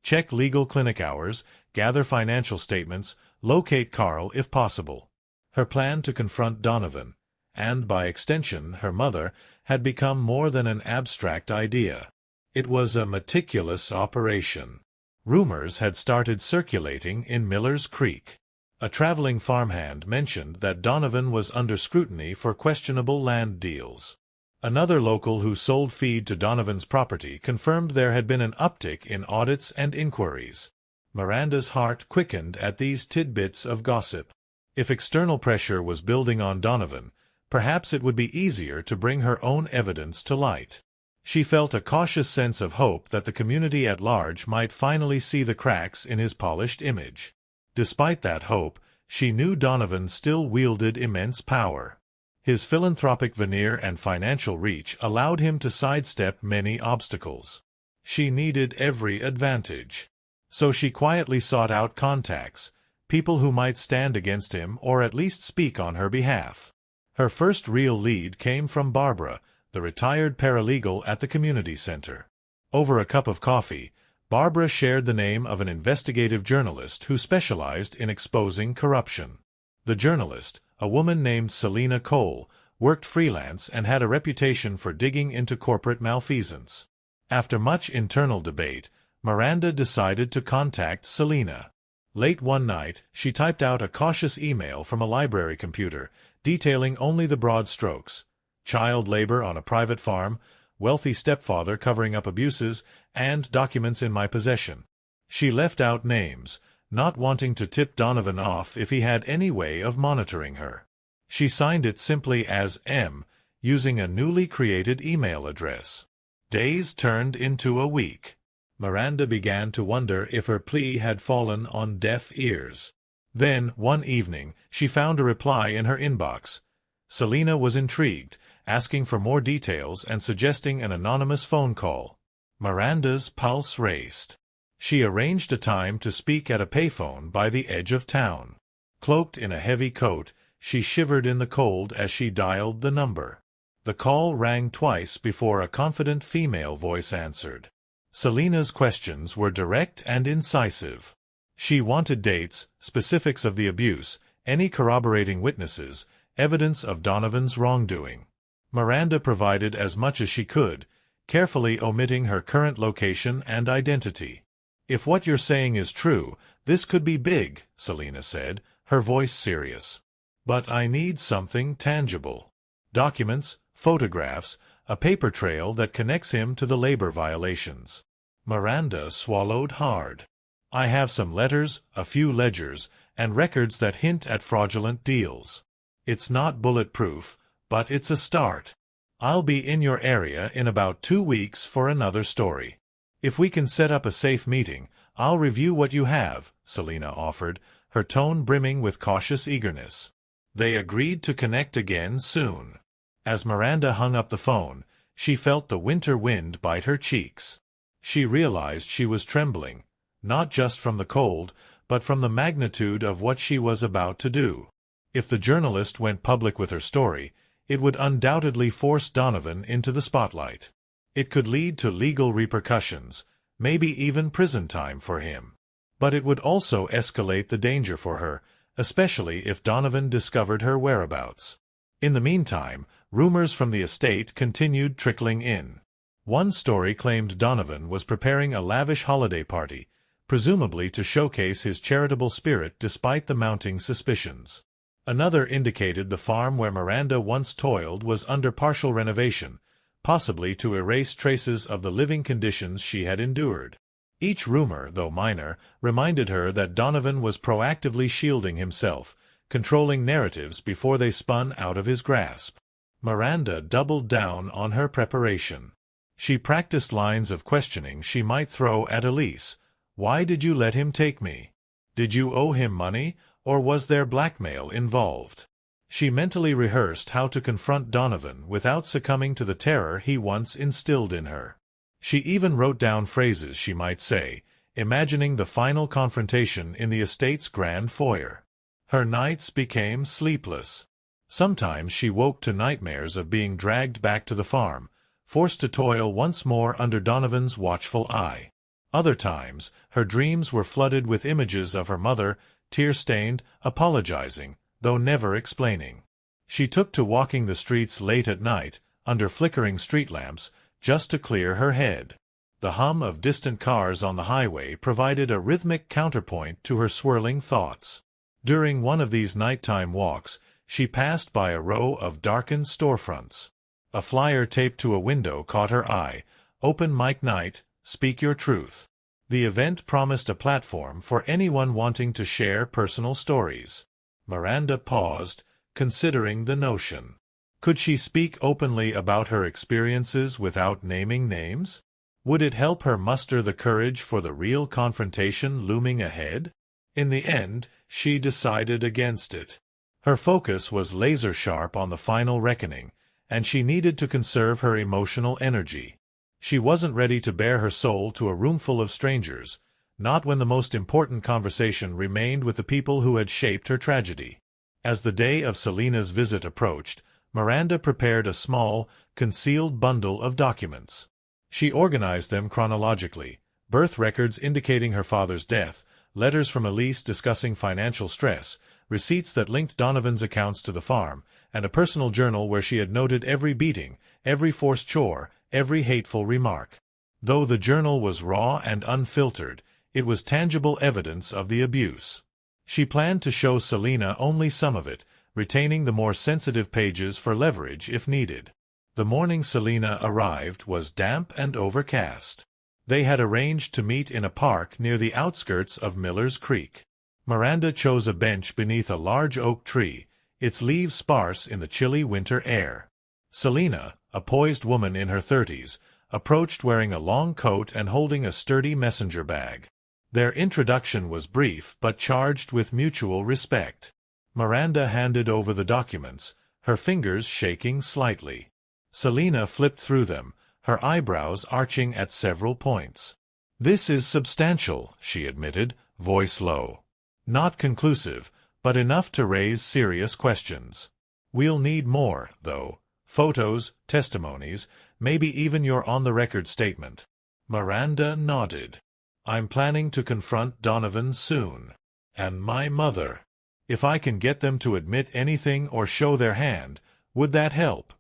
Check legal clinic hours, gather financial statements, locate Carl if possible. Her plan to confront Donovan, and by extension her mother, had become more than an abstract idea. It was a meticulous operation. Rumors had started circulating in Miller's Creek. A traveling farmhand mentioned that Donovan was under scrutiny for questionable land deals. Another local who sold feed to Donovan's property confirmed there had been an uptick in audits and inquiries. Miranda's heart quickened at these tidbits of gossip. If external pressure was building on Donovan, perhaps it would be easier to bring her own evidence to light. She felt a cautious sense of hope that the community at large might finally see the cracks in his polished image. Despite that hope, she knew Donovan still wielded immense power. His philanthropic veneer and financial reach allowed him to sidestep many obstacles. She needed every advantage. So she quietly sought out contacts, people who might stand against him or at least speak on her behalf. Her first real lead came from Barbara, the retired paralegal at the community center. Over a cup of coffee, Barbara shared the name of an investigative journalist who specialized in exposing corruption. The journalist, a woman named Selena Cole, worked freelance and had a reputation for digging into corporate malfeasance. After much internal debate, Miranda decided to contact Selena. Late one night, she typed out a cautious email from a library computer, detailing only the broad strokes: child labor on a private farm, wealthy stepfather covering up abuses, and documents in my possession. She left out names, not wanting to tip Donovan off if he had any way of monitoring her. She signed it simply as M, using a newly created email address. Days turned into a week. Miranda began to wonder if her plea had fallen on deaf ears. Then, one evening, she found a reply in her inbox. Selena was intrigued, asking for more details and suggesting an anonymous phone call. Miranda's pulse raced. She arranged a time to speak at a payphone by the edge of town. Cloaked in a heavy coat, she shivered in the cold as she dialed the number. The call rang twice before a confident female voice answered. Selena's questions were direct and incisive. She wanted dates, specifics of the abuse, any corroborating witnesses, evidence of Donovan's wrongdoing. Miranda provided as much as she could, carefully omitting her current location and identity. "If what you're saying is true, this could be big," Selena said, her voice serious. "But I need something tangible. Documents, photographs, a paper trail that connects him to the labor violations." Miranda swallowed hard. "I have some letters, a few ledgers, and records that hint at fraudulent deals. It's not bulletproof, but it's a start. I'll be in your area in about 2 weeks for another story. If we can set up a safe meeting, I'll review what you have," Selena offered, her tone brimming with cautious eagerness. They agreed to connect again soon. As Miranda hung up the phone, she felt the winter wind bite her cheeks. She realized she was trembling, not just from the cold, but from the magnitude of what she was about to do. If the journalist went public with her story, it would undoubtedly force Donovan into the spotlight. It could lead to legal repercussions, maybe even prison time for him. But it would also escalate the danger for her, especially if Donovan discovered her whereabouts. In the meantime, rumors from the estate continued trickling in. One story claimed Donovan was preparing a lavish holiday party, presumably to showcase his charitable spirit despite the mounting suspicions. Another indicated the farm where Miranda once toiled was under partial renovation, possibly to erase traces of the living conditions she had endured. Each rumor, though minor, reminded her that Donovan was proactively shielding himself, controlling narratives before they spun out of his grasp. Miranda doubled down on her preparation. She practiced lines of questioning she might throw at Elise. "Why did you let him take me? Did you owe him money, or was there blackmail involved?" She mentally rehearsed how to confront Donovan without succumbing to the terror he once instilled in her. She even wrote down phrases she might say, imagining the final confrontation in the estate's grand foyer. Her nights became sleepless. Sometimes she woke to nightmares of being dragged back to the farm, forced to toil once more under Donovan's watchful eye. Other times, her dreams were flooded with images of her mother, tear-stained, apologizing, though never explaining. She took to walking the streets late at night, under flickering street lamps, just to clear her head. The hum of distant cars on the highway provided a rhythmic counterpoint to her swirling thoughts. During one of these nighttime walks, she passed by a row of darkened storefronts. A flyer taped to a window caught her eye. "Open mic night, speak your truth." The event promised a platform for anyone wanting to share personal stories. Miranda paused, considering the notion. Could she speak openly about her experiences without naming names? Would it help her muster the courage for the real confrontation looming ahead? In the end, she decided against it. Her focus was laser-sharp on the final reckoning, and she needed to conserve her emotional energy. She wasn't ready to bare her soul to a roomful of strangers, not when the most important conversation remained with the people who had shaped her tragedy. As the day of Selena's visit approached, Miranda prepared a small, concealed bundle of documents. She organized them chronologically: birth records indicating her father's death, letters from Elise discussing financial stress, receipts that linked Donovan's accounts to the farm, and a personal journal where she had noted every beating, every forced chore, every hateful remark. Though the journal was raw and unfiltered, it was tangible evidence of the abuse. She planned to show Selena only some of it, retaining the more sensitive pages for leverage if needed. The morning Selina arrived was damp and overcast. They had arranged to meet in a park near the outskirts of Miller's Creek. Miranda chose a bench beneath a large oak tree, its leaves sparse in the chilly winter air. Selina, a poised woman in her 30s, approached wearing a long coat and holding a sturdy messenger bag. Their introduction was brief but charged with mutual respect. Miranda handed over the documents, her fingers shaking slightly. Selina flipped through them, her eyebrows arching at several points. "This is substantial," she admitted, voice low. "Not conclusive, but enough to raise serious questions. We'll need more, though. Photos, testimonies, maybe even your on-the-record statement." Miranda nodded. "I'm planning to confront Donovan soon. And my mother. If I can get them to admit anything or show their hand, would that help?"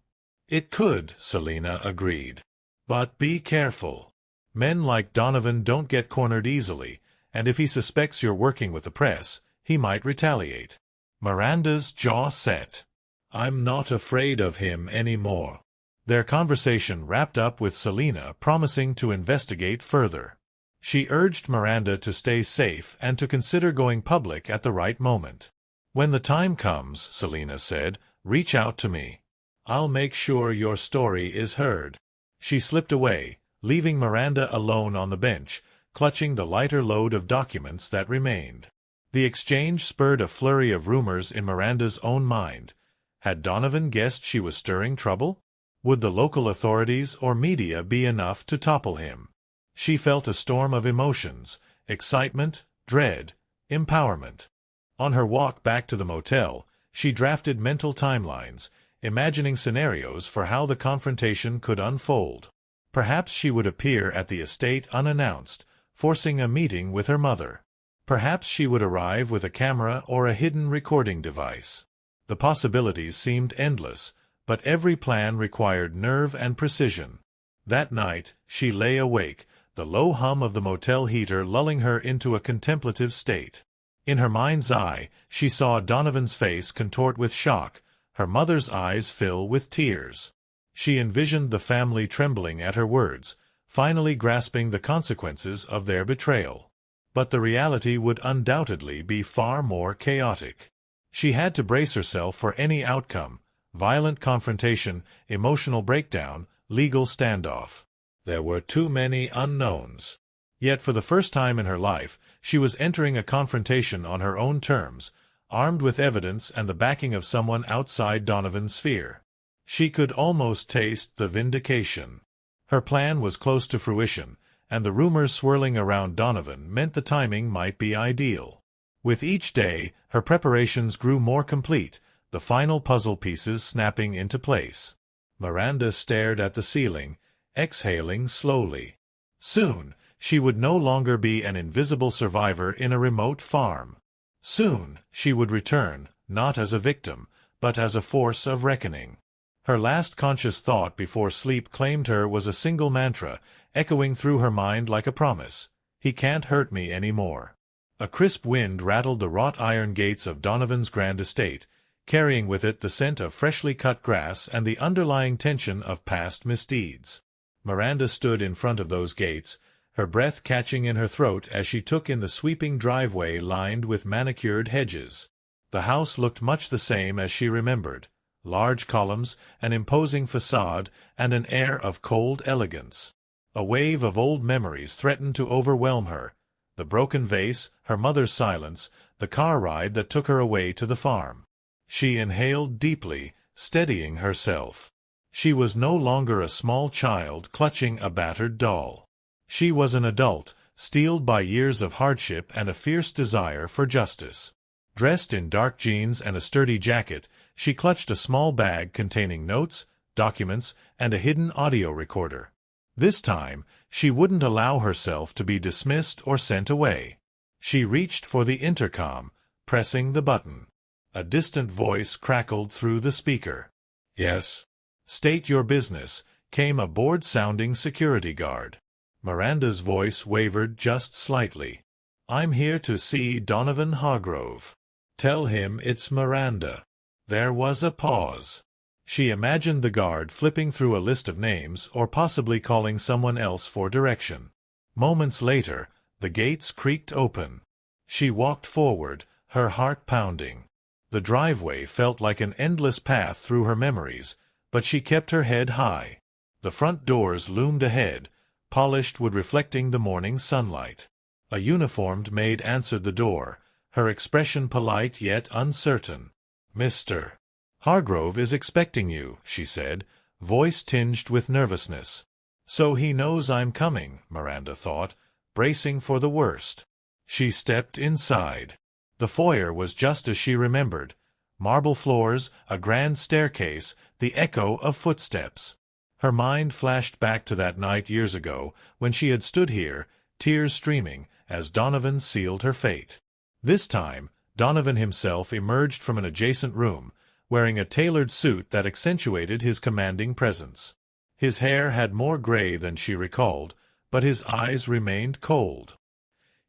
"It could," Selina agreed. "But be careful. Men like Donovan don't get cornered easily, and if he suspects you're working with the press, he might retaliate." Miranda's jaw set. "I'm not afraid of him anymore." Their conversation wrapped up with Selina promising to investigate further. She urged Miranda to stay safe and to consider going public at the right moment. "When the time comes," Selina said, "reach out to me. I'll make sure your story is heard." She slipped away, leaving Miranda alone on the bench, clutching the lighter load of documents that remained. The exchange spurred a flurry of rumors in Miranda's own mind. Had Donovan guessed she was stirring trouble? Would the local authorities or media be enough to topple him? She felt a storm of emotions: excitement, dread, empowerment. On her walk back to the motel, she drafted mental timelines, imagining scenarios for how the confrontation could unfold. Perhaps she would appear at the estate unannounced, forcing a meeting with her mother. Perhaps she would arrive with a camera or a hidden recording device. The possibilities seemed endless, but every plan required nerve and precision. That night, she lay awake, the low hum of the motel heater lulling her into a contemplative state. In her mind's eye, she saw Donovan's face contort with shock, her mother's eyes fill with tears. She envisioned the family trembling at her words, finally grasping the consequences of their betrayal. But the reality would undoubtedly be far more chaotic. She had to brace herself for any outcome: violent confrontation, emotional breakdown, legal standoff. There were too many unknowns. Yet for the first time in her life, she was entering a confrontation on her own terms, armed with evidence and the backing of someone outside Donovan's sphere. She could almost taste the vindication. Her plan was close to fruition, and the rumors swirling around Donovan meant the timing might be ideal. With each day, her preparations grew more complete, the final puzzle pieces snapping into place. Miranda stared at the ceiling, exhaling slowly. Soon, she would no longer be an invisible survivor in a remote farm. Soon, she would return, not as a victim, but as a force of reckoning. Her last conscious thought before sleep claimed her was a single mantra, echoing through her mind like a promise: "He can't hurt me anymore." A crisp wind rattled the wrought iron gates of Donovan's grand estate, carrying with it the scent of freshly cut grass and the underlying tension of past misdeeds. Miranda stood in front of those gates, her breath catching in her throat as she took in the sweeping driveway lined with manicured hedges. The house looked much the same as she remembered: large columns, an imposing facade, and an air of cold elegance. A wave of old memories threatened to overwhelm her: the broken vase, her mother's silence, the car ride that took her away to the farm. She inhaled deeply, steadying herself. She was no longer a small child clutching a battered doll. She was an adult, steeled by years of hardship and a fierce desire for justice. Dressed in dark jeans and a sturdy jacket, she clutched a small bag containing notes, documents, and a hidden audio recorder. This time, she wouldn't allow herself to be dismissed or sent away. She reached for the intercom, pressing the button. A distant voice crackled through the speaker. "Yes." "State your business," came a bored-sounding security guard. Miranda's voice wavered just slightly. "I'm here to see Donovan Hargrove." "Tell him it's Miranda." There was a pause. She imagined the guard flipping through a list of names or possibly calling someone else for direction. Moments later, the gates creaked open. She walked forward, her heart pounding. The driveway felt like an endless path through her memories, but she kept her head high. The front doors loomed ahead, polished wood reflecting the morning sunlight. A uniformed maid answered the door, her expression polite yet uncertain. "Mr. Hargrove is expecting you," she said, voice tinged with nervousness. So he knows I'm coming, Miranda thought, bracing for the worst. She stepped inside. The foyer was just as she remembered. Marble floors, a grand staircase, the echo of footsteps. Her mind flashed back to that night years ago, when she had stood here, tears streaming, as Donovan sealed her fate. This time, Donovan himself emerged from an adjacent room, wearing a tailored suit that accentuated his commanding presence. His hair had more gray than she recalled, but his eyes remained cold.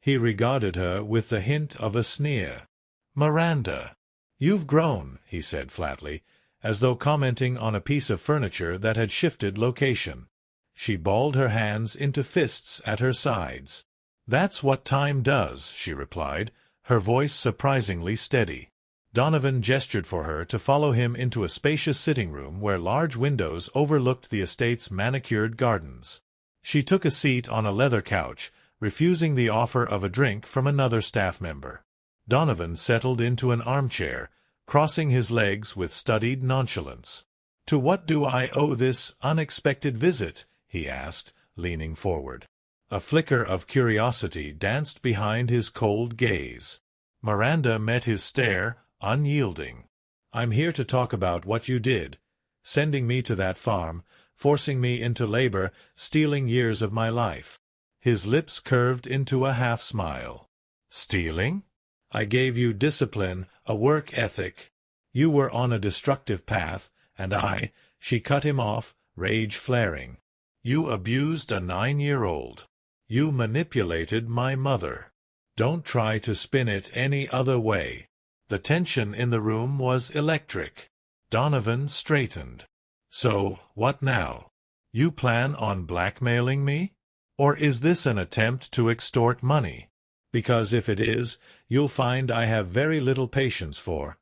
He regarded her with the hint of a sneer. "Miranda, you've grown," he said flatly, as though commenting on a piece of furniture that had shifted location. She balled her hands into fists at her sides. "That's what time does," she replied, her voice surprisingly steady. Donovan gestured for her to follow him into a spacious sitting room where large windows overlooked the estate's manicured gardens. She took a seat on a leather couch, refusing the offer of a drink from another staff member. Donovan settled into an armchair, crossing his legs with studied nonchalance. "To what do I owe this unexpected visit?" he asked, leaning forward. A flicker of curiosity danced behind his cold gaze. Miranda met his stare, unyielding. "I'm here to talk about what you did, sending me to that farm, forcing me into labor, stealing years of my life." His lips curved into a half-smile. "Stealing? I gave you discipline, a work ethic. You were on a destructive path, and I—" She cut him off, rage flaring. "You abused a 9-year-old. You manipulated my mother. Don't try to spin it any other way." The tension in the room was electric. Donovan straightened. "So, what now? You plan on blackmailing me? Or is this an attempt to extort money? Because if it is, you'll find I have very little patience for—"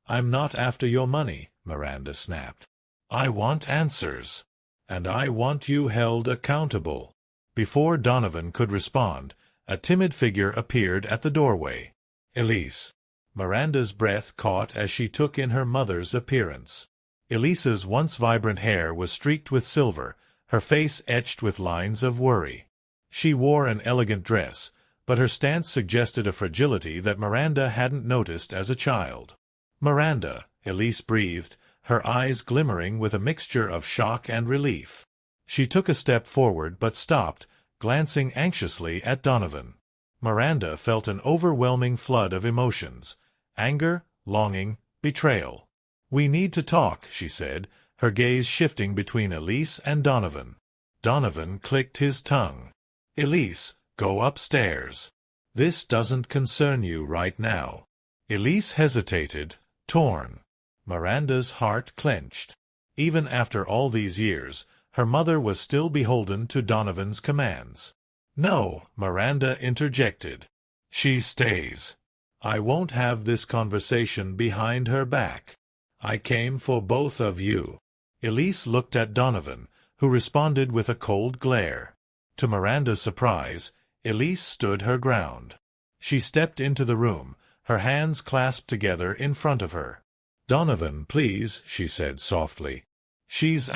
"I'm not after your money," Miranda snapped. "I want answers. And I want you held accountable." Before Donovan could respond, a timid figure appeared at the doorway. Elise. Miranda's breath caught as she took in her mother's appearance. Elise's once vibrant hair was streaked with silver, her face etched with lines of worry. She wore an elegant dress, but her stance suggested a fragility that Miranda hadn't noticed as a child. "Miranda," Elise breathed, her eyes glimmering with a mixture of shock and relief. She took a step forward but stopped, glancing anxiously at Donovan. Miranda felt an overwhelming flood of emotions: anger, longing, betrayal. "We need to talk," she said, her gaze shifting between Elise and Donovan. Donovan clicked his tongue. "Elise, go upstairs. This doesn't concern you right now." Elise hesitated, torn. Miranda's heart clenched. Even after all these years, her mother was still beholden to Donovan's commands. "No," Miranda interjected. "She stays. I won't have this conversation behind her back. I came for both of you." Elise looked at Donovan, who responded with a cold glare. To Miranda's surprise, Elise stood her ground. She stepped into the room, her hands clasped together in front of her. "Donovan, please," she said softly. She's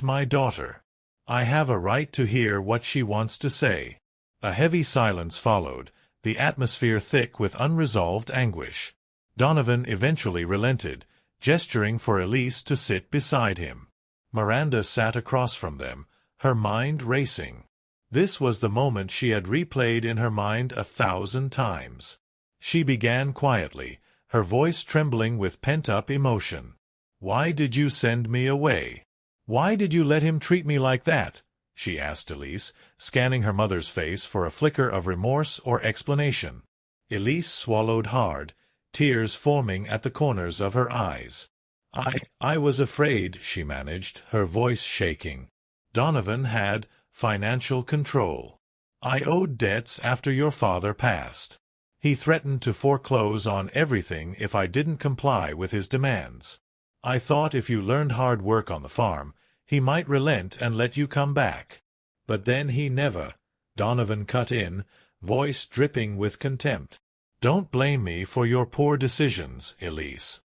my daughter. I have a right to hear what she wants to say." A heavy silence followed, the atmosphere thick with unresolved anguish. Donovan eventually relented, gesturing for Elise to sit beside him. Miranda sat across from them, her mind racing. This was the moment she had replayed in her mind 1,000 times. She began quietly, her voice trembling with pent-up emotion. "Why did you send me away? Why did you let him treat me like that?" she asked Elise, scanning her mother's face for a flicker of remorse or explanation. Elise swallowed hard, tears forming at the corners of her eyes. I was afraid, she managed, her voice shaking. Donovan had financial control. I owed debts after your father passed. He threatened to foreclose on everything if I didn't comply with his demands. I thought if you learned hard work on the farm, he might relent and let you come back. But then he never. Donovan cut in, voice dripping with contempt. Don't blame me for your poor decisions, Elise.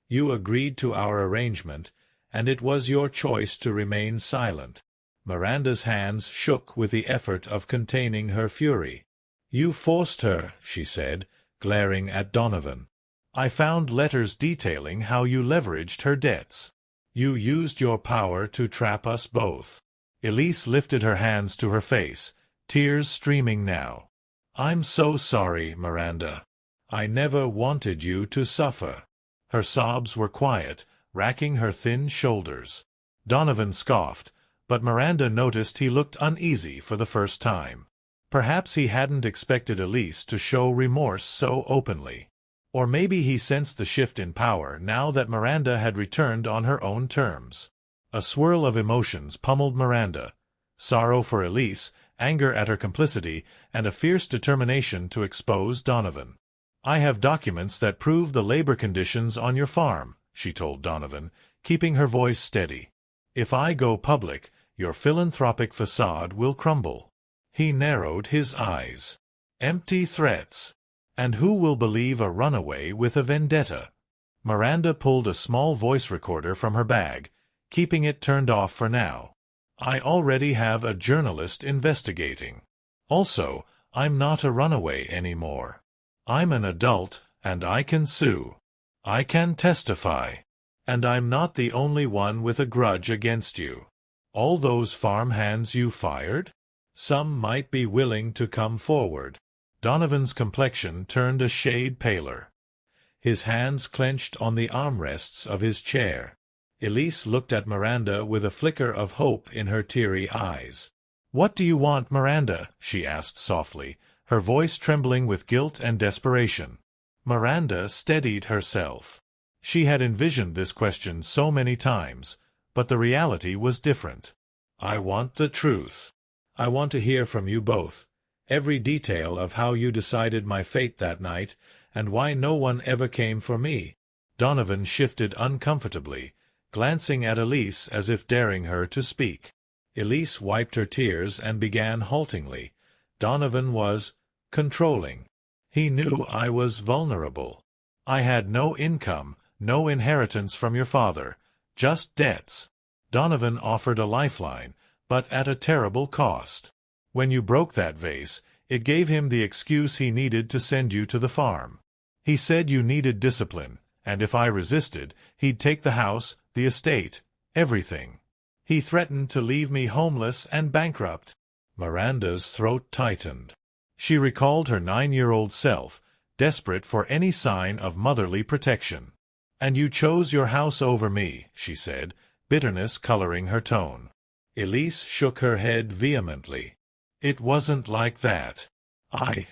You agreed to our arrangement, and it was your choice to remain silent. Miranda's hands shook with the effort of containing her fury. You forced her, she said, glaring at Donovan. I found letters detailing how you leveraged her debts. You used your power to trap us both. Elise lifted her hands to her face, tears streaming now. I'm so sorry, Miranda. I never wanted you to suffer. Her sobs were quiet, racking her thin shoulders. Donovan scoffed, but Miranda noticed he looked uneasy for the first time. Perhaps he hadn't expected Elise to show remorse so openly. Or maybe he sensed the shift in power now that Miranda had returned on her own terms. A swirl of emotions pummeled Miranda. Sorrow for Elise, anger at her complicity, and a fierce determination to expose Donovan. I have documents that prove the labor conditions on your farm, she told Donovan, keeping her voice steady. If I go public, your philanthropic facade will crumble. He narrowed his eyes. Empty threats. And who will believe a runaway with a vendetta? Miranda pulled a small voice recorder from her bag, keeping it turned off for now. I already have a journalist investigating. Also, I'm not a runaway anymore. I'm an adult, and I can sue. I can testify. And I'm not the only one with a grudge against you. All those farm hands you fired? Some might be willing to come forward. Donovan's complexion turned a shade paler. His hands clenched on the armrests of his chair. Elise looked at Miranda with a flicker of hope in her teary eyes. "What do you want, Miranda?" she asked softly, her voice trembling with guilt and desperation. Miranda steadied herself. She had envisioned this question so many times, but the reality was different. "I want the truth. I want to hear from you both. Every detail of how you decided my fate that night, and why no one ever came for me." Donovan shifted uncomfortably, glancing at Elise as if daring her to speak. Elise wiped her tears and began haltingly. Donovan was controlling. He knew I was vulnerable. I had no income, no inheritance from your father, just debts. Donovan offered a lifeline, but at a terrible cost. When you broke that vase, it gave him the excuse he needed to send you to the farm. He said you needed discipline, and if I resisted, he'd take the house, the estate, everything. He threatened to leave me homeless and bankrupt. Miranda's throat tightened. She recalled her 9-year-old self, desperate for any sign of motherly protection. "And you chose your house over me," she said, bitterness coloring her tone. Elise shook her head vehemently. "It wasn't like that.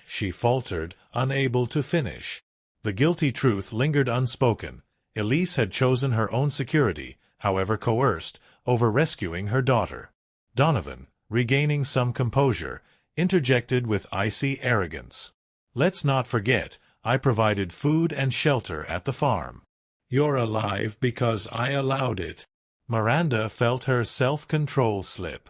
She faltered, unable to finish. The guilty truth lingered unspoken. Elise had chosen her own security, however coerced, over rescuing her daughter. Donovan, regaining some composure, interjected with icy arrogance. "Let's not forget, I provided food and shelter at the farm. You're alive because I allowed it." Miranda felt her self-control slip.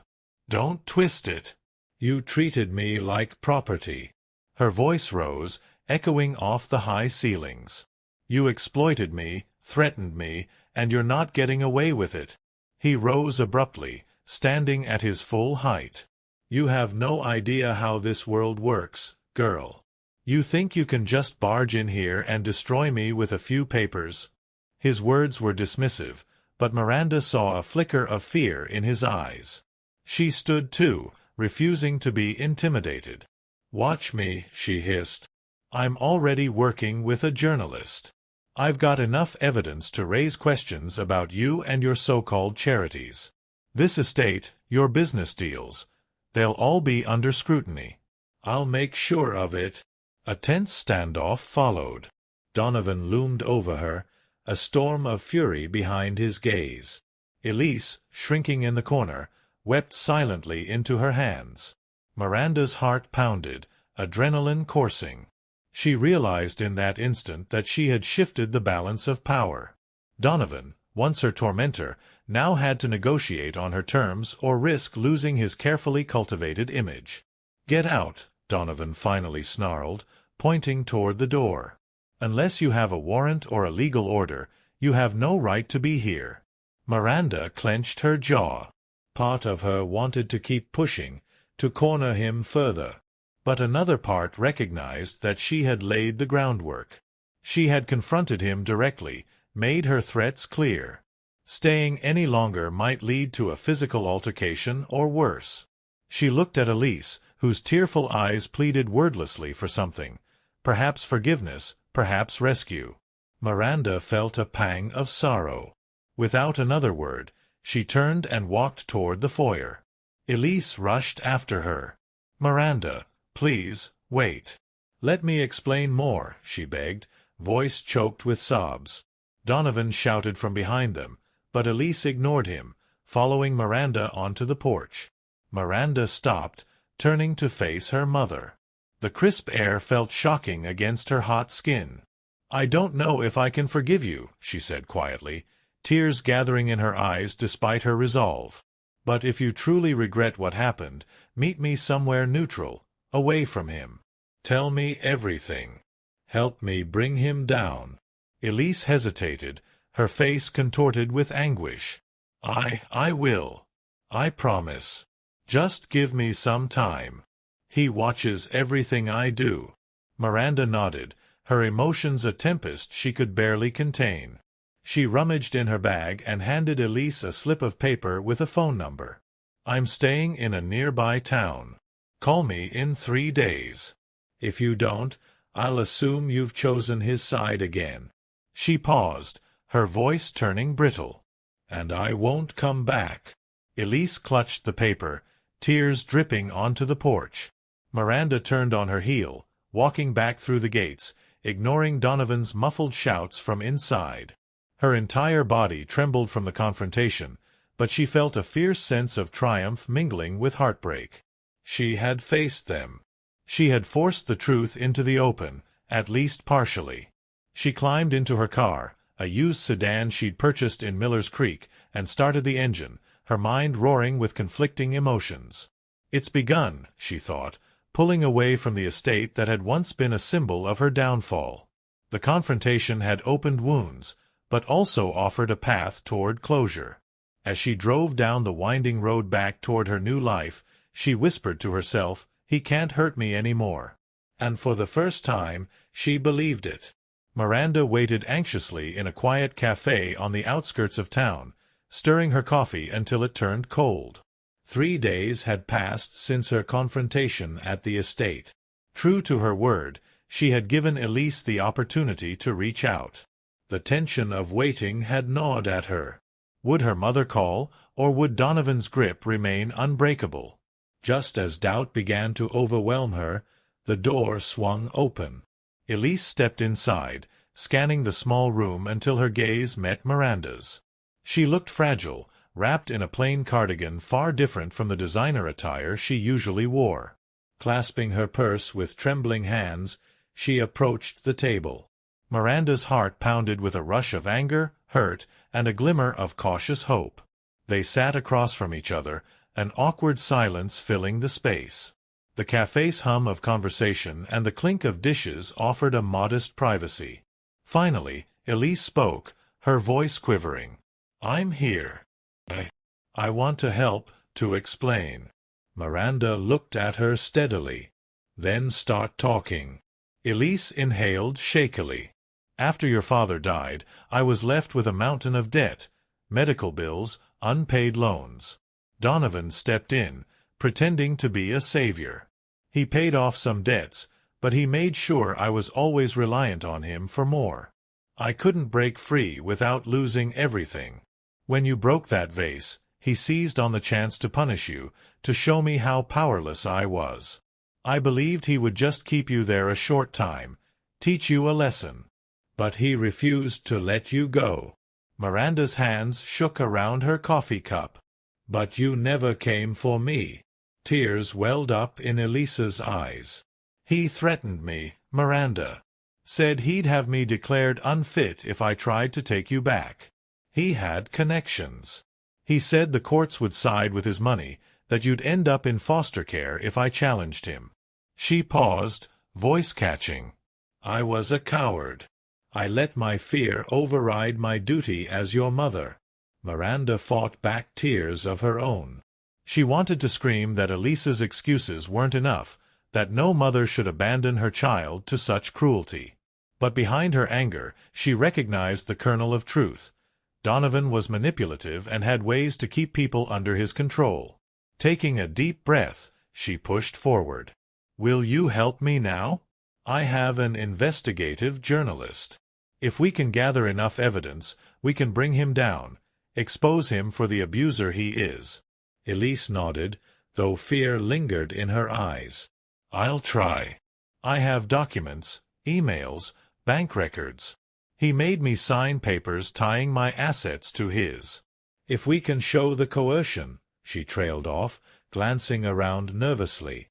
"Don't twist it. You treated me like property." Her voice rose, echoing off the high ceilings. "You exploited me, threatened me, and you're not getting away with it." He rose abruptly, standing at his full height. "You have no idea how this world works, girl. You think you can just barge in here and destroy me with a few papers." His words were dismissive, but Miranda saw a flicker of fear in his eyes. She stood too, refusing to be intimidated. "Watch me," she hissed. "I'm already working with a journalist. I've got enough evidence to raise questions about you and your so-called charities. This estate, your business deals, they'll all be under scrutiny. I'll make sure of it." A tense standoff followed. Donovan loomed over her, a storm of fury behind his gaze. Elise, shrinking in the corner, wept silently into her hands. Miranda's heart pounded, adrenaline coursing. She realized in that instant that she had shifted the balance of power. Donovan, once her tormentor, now had to negotiate on her terms or risk losing his carefully cultivated image. "Get out," Donovan finally snarled, pointing toward the door. "Unless you have a warrant or a legal order, you have no right to be here." Miranda clenched her jaw. Part of her wanted to keep pushing, to corner him further. But another part recognized that she had laid the groundwork. She had confronted him directly, made her threats clear. Staying any longer might lead to a physical altercation or worse. She looked at Elise, whose tearful eyes pleaded wordlessly for something. Perhaps forgiveness, perhaps rescue. Miranda felt a pang of sorrow. Without another word, she turned and walked toward the foyer. Elise rushed after her. "Miranda, please, wait. Let me explain more," she begged, voice choked with sobs. Donovan shouted from behind them, but Elise ignored him, following Miranda onto the porch. Miranda stopped, turning to face her mother. The crisp air felt shocking against her hot skin. "I don't know if I can forgive you," she said quietly, tears gathering in her eyes despite her resolve. "But if you truly regret what happened, meet me somewhere neutral, away from him. Tell me everything. Help me bring him down." Elise hesitated, her face contorted with anguish. I will. I promise. Just give me some time. He watches everything I do." Miranda nodded, her emotions a tempest she could barely contain. She rummaged in her bag and handed Elise a slip of paper with a phone number. "I'm staying in a nearby town. Call me in 3 days. If you don't, I'll assume you've chosen his side again." She paused, her voice turning brittle. "And I won't come back." Elise clutched the paper, tears dripping onto the porch. Miranda turned on her heel, walking back through the gates, ignoring Donovan's muffled shouts from inside. Her entire body trembled from the confrontation, but she felt a fierce sense of triumph mingling with heartbreak. She had faced them. She had forced the truth into the open, at least partially. She climbed into her car, a used sedan she'd purchased in Miller's Creek, and started the engine, her mind roaring with conflicting emotions. "It's begun," she thought, pulling away from the estate that had once been a symbol of her downfall. The confrontation had opened wounds, but also offered a path toward closure. As she drove down the winding road back toward her new life, she whispered to herself, "He can't hurt me any more." And for the first time, she believed it. Miranda waited anxiously in a quiet cafe on the outskirts of town, stirring her coffee until it turned cold. 3 days had passed since her confrontation at the estate. True to her word, she had given Elise the opportunity to reach out. The tension of waiting had gnawed at her. Would her mother call, or would Donovan's grip remain unbreakable? Just as doubt began to overwhelm her, the door swung open. Elise stepped inside, scanning the small room until her gaze met Miranda's. She looked fragile, wrapped in a plain cardigan far different from the designer attire she usually wore. Clasping her purse with trembling hands, she approached the table. Miranda's heart pounded with a rush of anger, hurt, and a glimmer of cautious hope. They sat across from each other, an awkward silence filling the space. The cafe's hum of conversation and the clink of dishes offered a modest privacy. Finally, Elise spoke, her voice quivering. "I'm here. I want to help, to explain." Miranda looked at her steadily. "Then start talking." Elise inhaled shakily. "After your father died, I was left with a mountain of debt, medical bills, unpaid loans. Donovan stepped in, pretending to be a savior. He paid off some debts, but he made sure I was always reliant on him for more. I couldn't break free without losing everything. When you broke that vase, he seized on the chance to punish you, to show me how powerless I was. I believed he would just keep you there a short time, teach you a lesson. But he refused to let you go. Miranda's hands shook around her coffee cup. But you never came for me. Tears welled up in Elisa's eyes. He threatened me, Miranda. Said he'd have me declared unfit if I tried to take you back. He had connections. He said the courts would side with his money, that you'd end up in foster care if I challenged him. She paused, voice catching. I was a coward. I let my fear override my duty as your mother. Miranda fought back tears of her own. She wanted to scream that Elisa's excuses weren't enough, that no mother should abandon her child to such cruelty. But behind her anger, she recognized the kernel of truth. Donovan was manipulative and had ways to keep people under his control. Taking a deep breath, she pushed forward. Will you help me now? I have an investigative journalist. If we can gather enough evidence, we can bring him down, expose him for the abuser he is. Elise nodded, though fear lingered in her eyes. I'll try. I have documents, emails, bank records. He made me sign papers tying my assets to his. If we can show the coercion, she trailed off, glancing around nervously.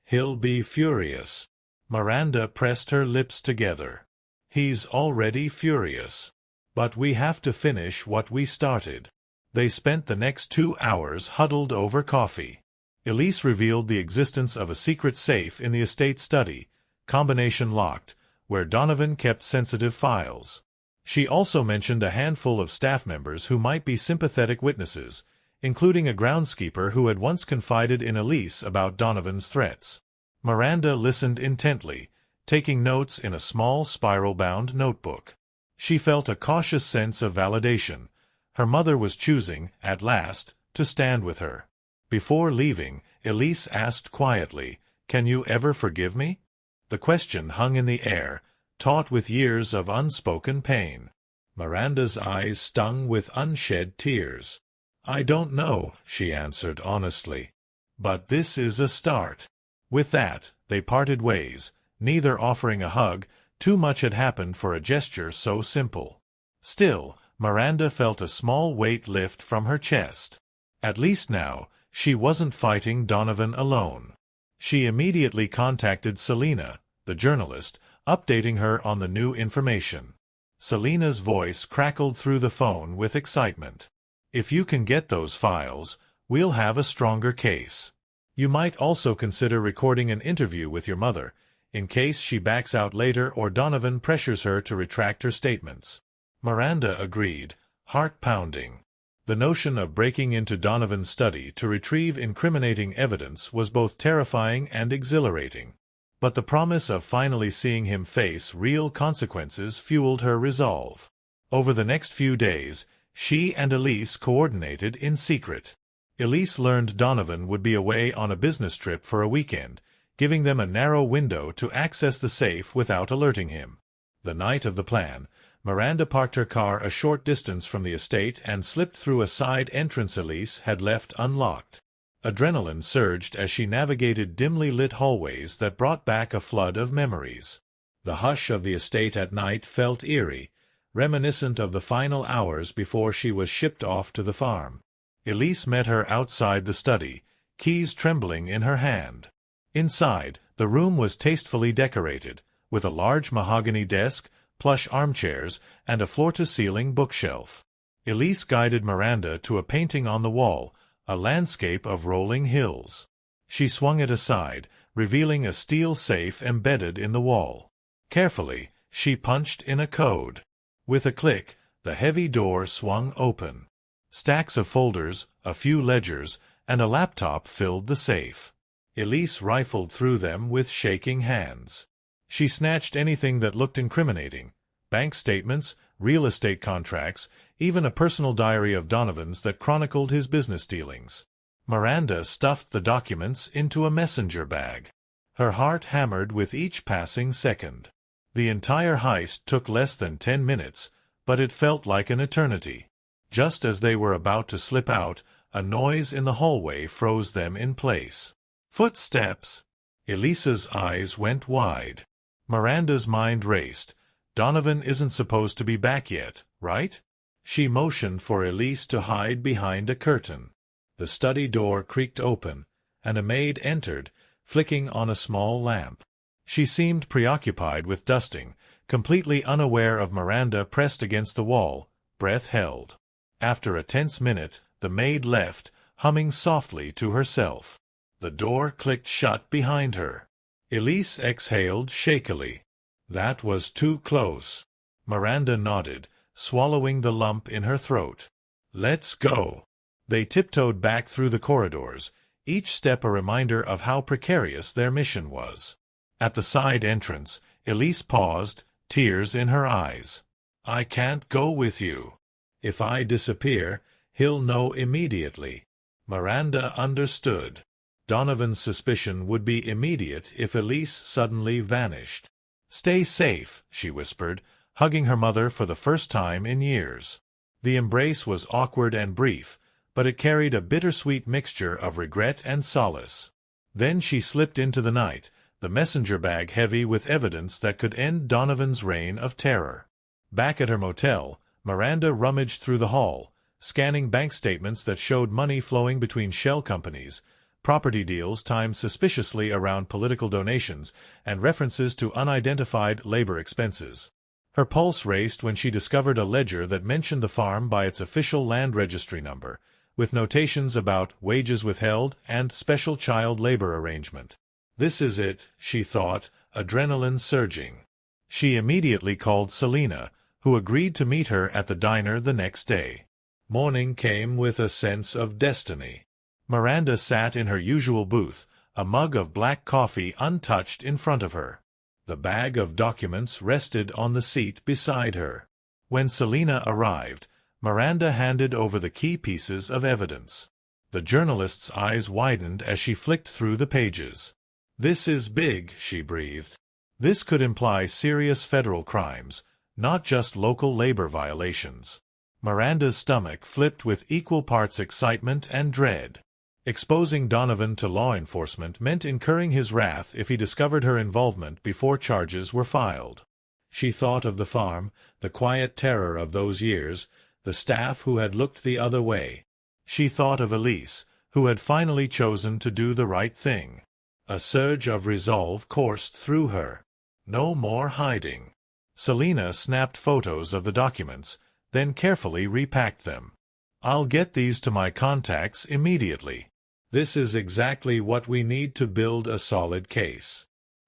He'll be furious. Miranda pressed her lips together. He's already furious. But we have to finish what we started. They spent the next 2 hours huddled over coffee. Elise revealed the existence of a secret safe in the estate study, combination locked, where Donovan kept sensitive files. She also mentioned a handful of staff members who might be sympathetic witnesses, including a groundskeeper who had once confided in Elise about Donovan's threats. Miranda listened intently, taking notes in a small spiral-bound notebook. She felt a cautious sense of validation. Her mother was choosing, at last, to stand with her. Before leaving, Elise asked quietly, "Can you ever forgive me?" The question hung in the air, taut with years of unspoken pain. Miranda's eyes stung with unshed tears. "I don't know," she answered honestly. "But this is a start." With that, they parted ways, neither offering a hug. Too much had happened for a gesture so simple. Still, Miranda felt a small weight lift from her chest. At least now, she wasn't fighting Donovan alone. She immediately contacted Selena, the journalist, updating her on the new information. Selena's voice crackled through the phone with excitement. "If you can get those files, we'll have a stronger case. You might also consider recording an interview with your mother, in case she backs out later or Donovan pressures her to retract her statements." Miranda agreed, heart pounding. The notion of breaking into Donovan's study to retrieve incriminating evidence was both terrifying and exhilarating. But the promise of finally seeing him face real consequences fueled her resolve. Over the next few days, she and Elise coordinated in secret. Elise learned Donovan would be away on a business trip for a weekend, giving them a narrow window to access the safe without alerting him. The night of the plan, Miranda parked her car a short distance from the estate and slipped through a side entrance Elise had left unlocked. Adrenaline surged as she navigated dimly lit hallways that brought back a flood of memories. The hush of the estate at night felt eerie, reminiscent of the final hours before she was shipped off to the farm. Elise met her outside the study, keys trembling in her hand. Inside, the room was tastefully decorated, with a large mahogany desk, plush armchairs, and a floor-to-ceiling bookshelf. Elise guided Miranda to a painting on the wall, a landscape of rolling hills. She swung it aside, revealing a steel safe embedded in the wall. Carefully, she punched in a code. With a click, the heavy door swung open. Stacks of folders, a few ledgers, and a laptop filled the safe. Elise rifled through them with shaking hands. She snatched anything that looked incriminating: bank statements, real estate contracts, even a personal diary of Donovan's that chronicled his business dealings. Miranda stuffed the documents into a messenger bag. Her heart hammered with each passing second. The entire heist took less than 10 minutes, but it felt like an eternity. Just as they were about to slip out, a noise in the hallway froze them in place. Footsteps! Elisa's eyes went wide. Miranda's mind raced. Donovan isn't supposed to be back yet, right? She motioned for Elise to hide behind a curtain. The study door creaked open, and a maid entered, flicking on a small lamp. She seemed preoccupied with dusting, completely unaware of Miranda pressed against the wall, breath held. After a tense minute, the maid left, humming softly to herself. The door clicked shut behind her. Elise exhaled shakily. That was too close. Miranda nodded, swallowing the lump in her throat. Let's go. They tiptoed back through the corridors, each step a reminder of how precarious their mission was. At the side entrance, Elise paused, tears in her eyes. I can't go with you. If I disappear, he'll know immediately. Miranda understood. Donovan's suspicion would be immediate if Elise suddenly vanished. Stay safe, she whispered, hugging her mother for the first time in years. The embrace was awkward and brief, but it carried a bittersweet mixture of regret and solace. Then she slipped into the night, the messenger bag heavy with evidence that could end Donovan's reign of terror. Back at her motel, Miranda rummaged through the hall, scanning bank statements that showed money flowing between shell companies, property deals timed suspiciously around political donations, and references to unidentified labor expenses. Her pulse raced when she discovered a ledger that mentioned the farm by its official land registry number, with notations about wages withheld and special child labor arrangement. This is it, she thought, adrenaline surging. She immediately called Selina, who agreed to meet her at the diner the next day. Morning came with a sense of destiny. Miranda sat in her usual booth, a mug of black coffee untouched in front of her. The bag of documents rested on the seat beside her. When Selina arrived, Miranda handed over the key pieces of evidence. The journalist's eyes widened as she flicked through the pages. This is big, she breathed. This could imply serious federal crimes, not just local labor violations. Miranda's stomach flipped with equal parts excitement and dread. Exposing Donovan to law enforcement meant incurring his wrath if he discovered her involvement before charges were filed. She thought of the farm, the quiet terror of those years, the staff who had looked the other way. She thought of Elise, who had finally chosen to do the right thing. A surge of resolve coursed through her. No more hiding. Selina snapped photos of the documents, then carefully repacked them. I'll get these to my contacts immediately. This is exactly what we need to build a solid case.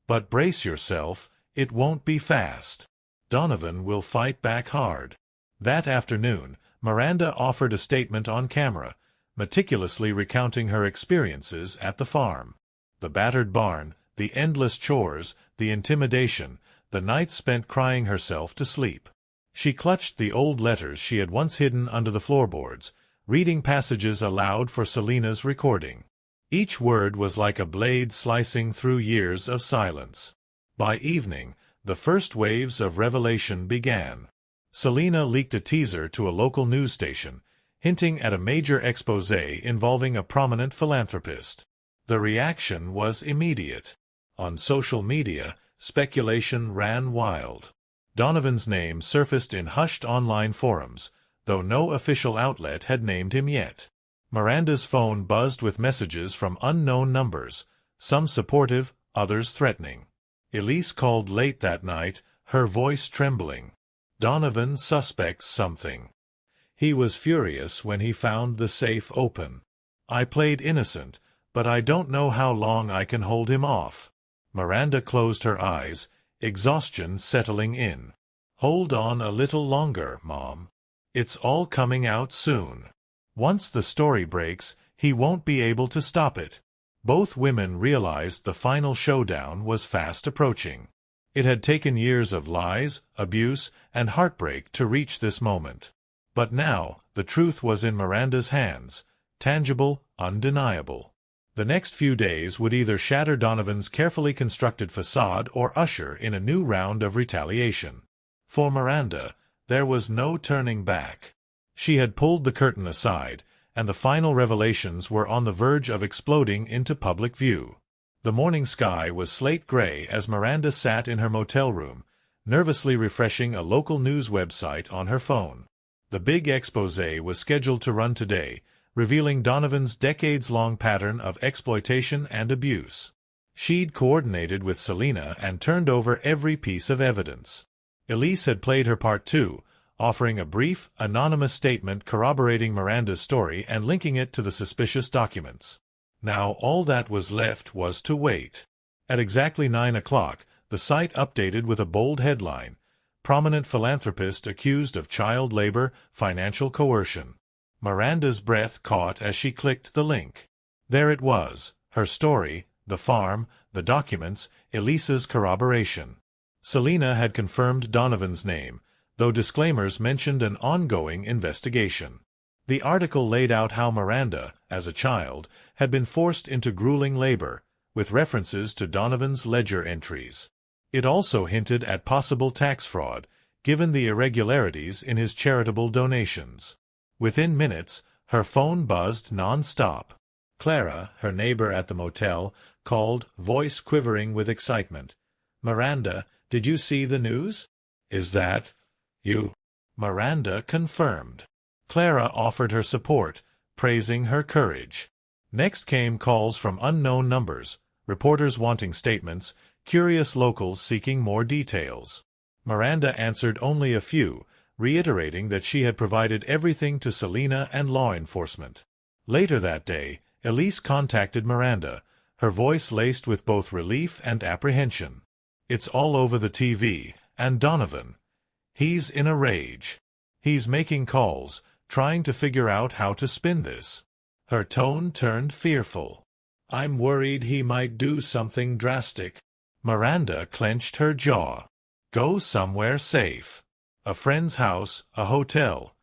But brace yourself, it won't be fast. Donovan will fight back hard. That afternoon, Miranda offered a statement on camera, meticulously recounting her experiences at the farm. The battered barn, the endless chores, the intimidation, the nights spent crying herself to sleep. She clutched the old letters she had once hidden under the floorboards, reading passages aloud for Selina's recording. Each word was like a blade slicing through years of silence. By evening, the first waves of revelation began. Selina leaked a teaser to a local news station, hinting at a major exposé involving a prominent philanthropist. The reaction was immediate. On social media, speculation ran wild. Donovan's name surfaced in hushed online forums, though no official outlet had named him yet. Miranda's phone buzzed with messages from unknown numbers, some supportive, others threatening. Elise called late that night, her voice trembling. Donovan suspects something. He was furious when he found the safe open. I played innocent, but I don't know how long I can hold him off. Miranda closed her eyes, exhaustion settling in. Hold on a little longer, Mom. It's all coming out soon. Once the story breaks, he won't be able to stop it. Both women realized the final showdown was fast approaching. It had taken years of lies, abuse, and heartbreak to reach this moment. But now, the truth was in Miranda's hands, tangible, undeniable. The next few days would either shatter Donovan's carefully constructed facade or usher in a new round of retaliation. For Miranda, there was no turning back. She had pulled the curtain aside, and the final revelations were on the verge of exploding into public view. The morning sky was slate gray as Miranda sat in her motel room, nervously refreshing a local news website on her phone. The big exposé was scheduled to run today, revealing Donovan's decades-long pattern of exploitation and abuse. She'd coordinated with Selena and turned over every piece of evidence. Elise had played her part too, offering a brief, anonymous statement corroborating Miranda's story and linking it to the suspicious documents. Now all that was left was to wait. At exactly 9 o'clock, the site updated with a bold headline: Prominent philanthropist accused of child labor, financial coercion. Miranda's breath caught as she clicked the link. There it was, her story, the farm, the documents, Elise's corroboration. Selena had confirmed Donovan's name, though disclaimers mentioned an ongoing investigation. The article laid out how Miranda, as a child, had been forced into grueling labor, with references to Donovan's ledger entries. It also hinted at possible tax fraud, given the irregularities in his charitable donations. Within minutes, her phone buzzed non-stop. Clara, her neighbor at the motel, called, voice quivering with excitement. "Miranda, did you see the news?" "Is that you?" Miranda confirmed. Clara offered her support, praising her courage. Next came calls from unknown numbers, reporters wanting statements, curious locals seeking more details. Miranda answered only a few, reiterating that she had provided everything to Selena and law enforcement. Later that day, Elise contacted Miranda, her voice laced with both relief and apprehension. "It's all over the TV, and Donovan. He's in a rage. He's making calls, trying to figure out how to spin this." Her tone turned fearful. "I'm worried he might do something drastic." Miranda clenched her jaw. "Go somewhere safe. A friend's house, a hotel.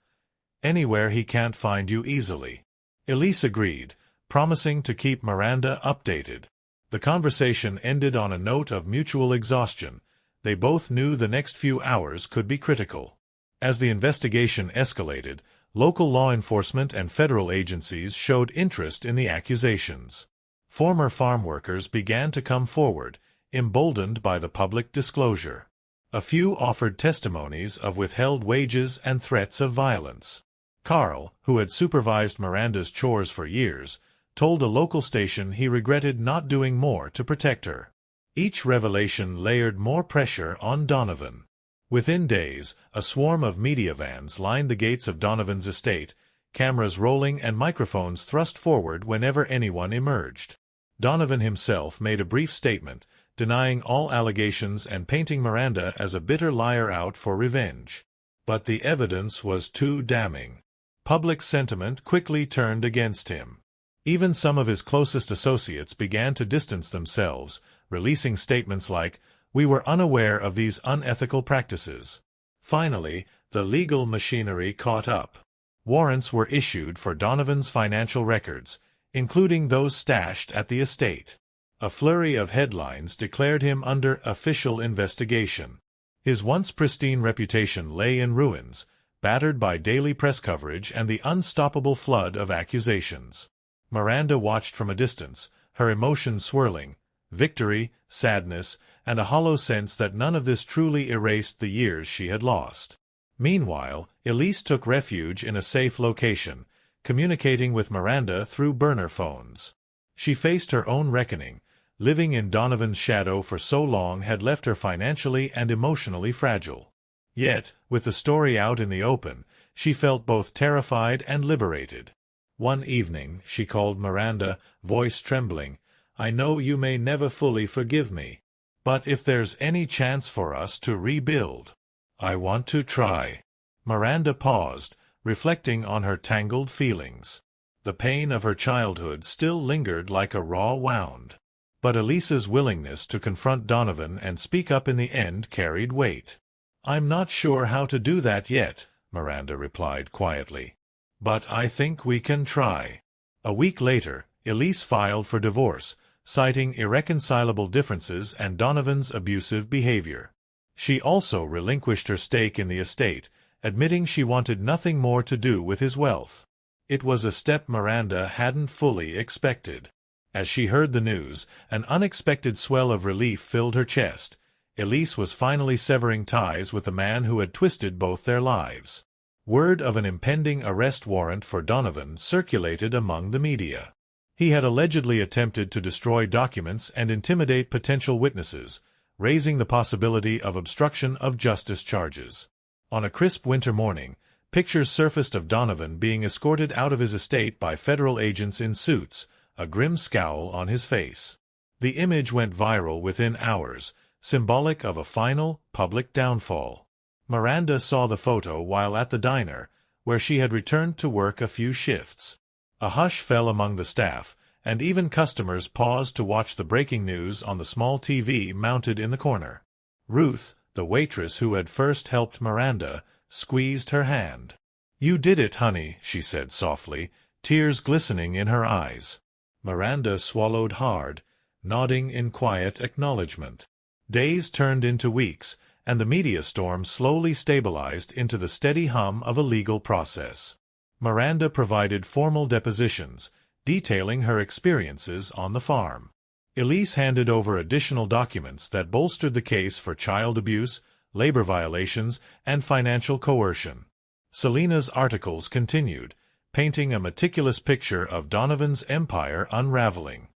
Anywhere he can't find you easily." Elise agreed, promising to keep Miranda updated. The conversation ended on a note of mutual exhaustion. They both knew the next few hours could be critical. As the investigation escalated, local law enforcement and federal agencies showed interest in the accusations. Former farm workers began to come forward, emboldened by the public disclosure. A few offered testimonies of withheld wages and threats of violence. Carl, who had supervised Miranda's chores for years, told a local station he regretted not doing more to protect her. Each revelation layered more pressure on Donovan. Within days, a swarm of media vans lined the gates of Donovan's estate, cameras rolling and microphones thrust forward whenever anyone emerged. Donovan himself made a brief statement, denying all allegations and painting Miranda as a bitter liar out for revenge. But the evidence was too damning. Public sentiment quickly turned against him. Even some of his closest associates began to distance themselves, releasing statements like, "We were unaware of these unethical practices." Finally, the legal machinery caught up. Warrants were issued for Donovan's financial records, including those stashed at the estate. A flurry of headlines declared him under official investigation. His once pristine reputation lay in ruins, battered by daily press coverage and the unstoppable flood of accusations. Miranda watched from a distance, her emotions swirling, victory, sadness, and a hollow sense that none of this truly erased the years she had lost. Meanwhile, Elise took refuge in a safe location, communicating with Miranda through burner phones. She faced her own reckoning. Living in Donovan's shadow for so long had left her financially and emotionally fragile. Yet, with the story out in the open, she felt both terrified and liberated. One evening, she called Miranda, voice trembling, "I know you may never fully forgive me. But if there's any chance for us to rebuild, I want to try." Miranda paused, reflecting on her tangled feelings. The pain of her childhood still lingered like a raw wound. But Elise's willingness to confront Donovan and speak up in the end carried weight. "I'm not sure how to do that yet," Miranda replied quietly. "But I think we can try." A week later, Elise filed for divorce, citing irreconcilable differences and Donovan's abusive behavior. She also relinquished her stake in the estate, admitting she wanted nothing more to do with his wealth. It was a step Miranda hadn't fully expected. As she heard the news, an unexpected swell of relief filled her chest. Elise was finally severing ties with the man who had twisted both their lives. Word of an impending arrest warrant for Donovan circulated among the media. He had allegedly attempted to destroy documents and intimidate potential witnesses, raising the possibility of obstruction of justice charges. On a crisp winter morning, pictures surfaced of Donovan being escorted out of his estate by federal agents in suits, a grim scowl on his face. The image went viral within hours, symbolic of a final, public downfall. Miranda saw the photo while at the diner, where she had returned to work a few shifts. A hush fell among the staff, and even customers paused to watch the breaking news on the small TV mounted in the corner. Ruth, the waitress who had first helped Miranda, squeezed her hand. "You did it, honey," she said softly, tears glistening in her eyes. Miranda swallowed hard, nodding in quiet acknowledgement. Days turned into weeks, and the media storm slowly stabilized into the steady hum of a legal process. Miranda provided formal depositions, detailing her experiences on the farm. Elise handed over additional documents that bolstered the case for child abuse, labor violations, and financial coercion. Selena's articles continued, painting a meticulous picture of Donovan's empire unraveling.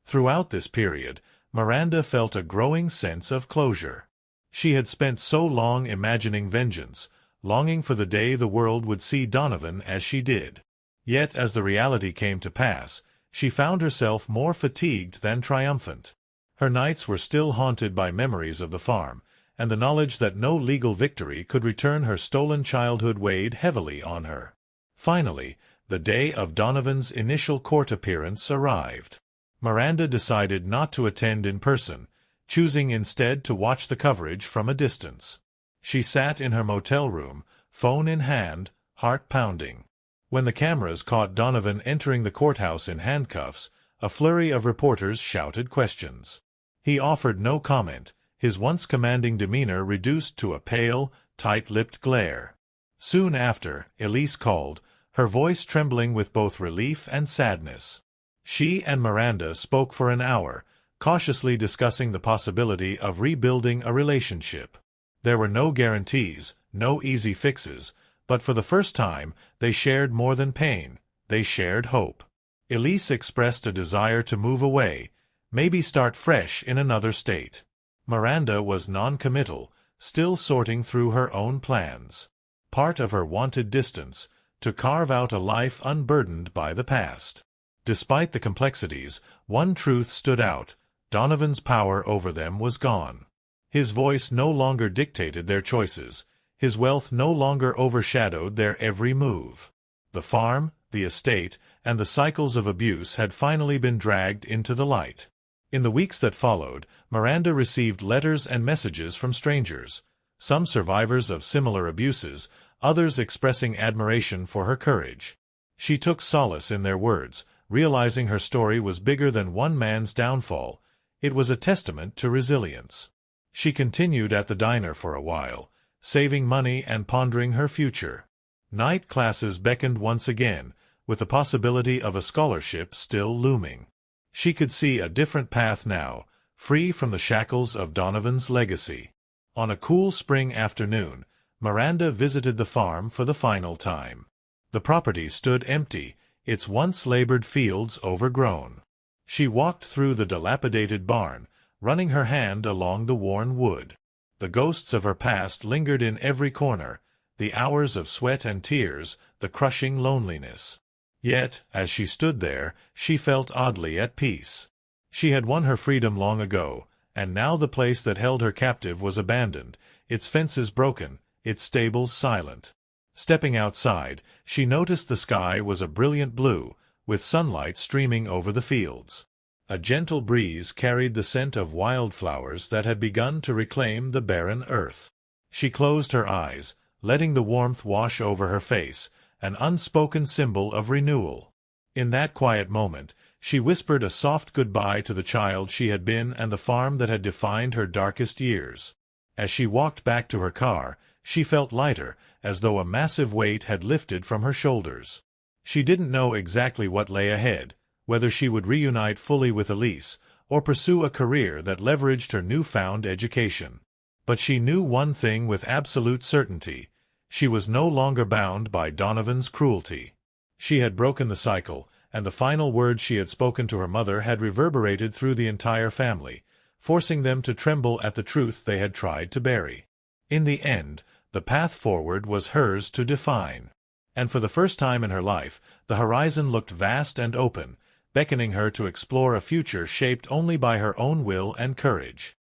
Throughout this period, Miranda felt a growing sense of closure. She had spent so long imagining vengeance, longing for the day the world would see Donovan as she did. Yet as the reality came to pass, she found herself more fatigued than triumphant. Her nights were still haunted by memories of the farm, and the knowledge that no legal victory could return her stolen childhood weighed heavily on her. Finally, the day of Donovan's initial court appearance arrived. Miranda decided not to attend in person, choosing instead to watch the coverage from a distance. She sat in her motel room, phone in hand, heart pounding. When the cameras caught Donovan entering the courthouse in handcuffs, a flurry of reporters shouted questions. He offered no comment, his once commanding demeanor reduced to a pale, tight-lipped glare. Soon after, Elise called, her voice trembling with both relief and sadness. She and Miranda spoke for an hour, cautiously discussing the possibility of rebuilding a relationship. There were no guarantees, no easy fixes, but for the first time, they shared more than pain, they shared hope. Elise expressed a desire to move away, maybe start fresh in another state. Miranda was non-committal, still sorting through her own plans. Part of her wanted distance, to carve out a life unburdened by the past. Despite the complexities, one truth stood out: Donovan's power over them was gone. His voice no longer dictated their choices. His wealth no longer overshadowed their every move. The farm, the estate, and the cycles of abuse had finally been dragged into the light. In the weeks that followed, Miranda received letters and messages from strangers, some survivors of similar abuses, others expressing admiration for her courage. She took solace in their words, realizing her story was bigger than one man's downfall. It was a testament to resilience. She continued at the diner for a while, saving money and pondering her future. Night classes beckoned once again, with the possibility of a scholarship still looming. She could see a different path now, free from the shackles of Donovan's legacy. On a cool spring afternoon, Miranda visited the farm for the final time. The property stood empty, its once labored fields overgrown. She walked through the dilapidated barn, running her hand along the worn wood. The ghosts of her past lingered in every corner, the hours of sweat and tears, the crushing loneliness. Yet, as she stood there, she felt oddly at peace. She had won her freedom long ago, and now the place that held her captive was abandoned, its fences broken, its stables silent. Stepping outside, she noticed the sky was a brilliant blue, with sunlight streaming over the fields. A gentle breeze carried the scent of wildflowers that had begun to reclaim the barren earth. She closed her eyes, letting the warmth wash over her face, an unspoken symbol of renewal. In that quiet moment, she whispered a soft goodbye to the child she had been and the farm that had defined her darkest years. As she walked back to her car, she felt lighter, as though a massive weight had lifted from her shoulders. She didn't know exactly what lay ahead, whether she would reunite fully with Elise, or pursue a career that leveraged her newfound education. But she knew one thing with absolute certainty. She was no longer bound by Donovan's cruelty. She had broken the cycle, and the final words she had spoken to her mother had reverberated through the entire family, forcing them to tremble at the truth they had tried to bury. In the end, the path forward was hers to define. And for the first time in her life, the horizon looked vast and open, beckoning her to explore a future shaped only by her own will and courage.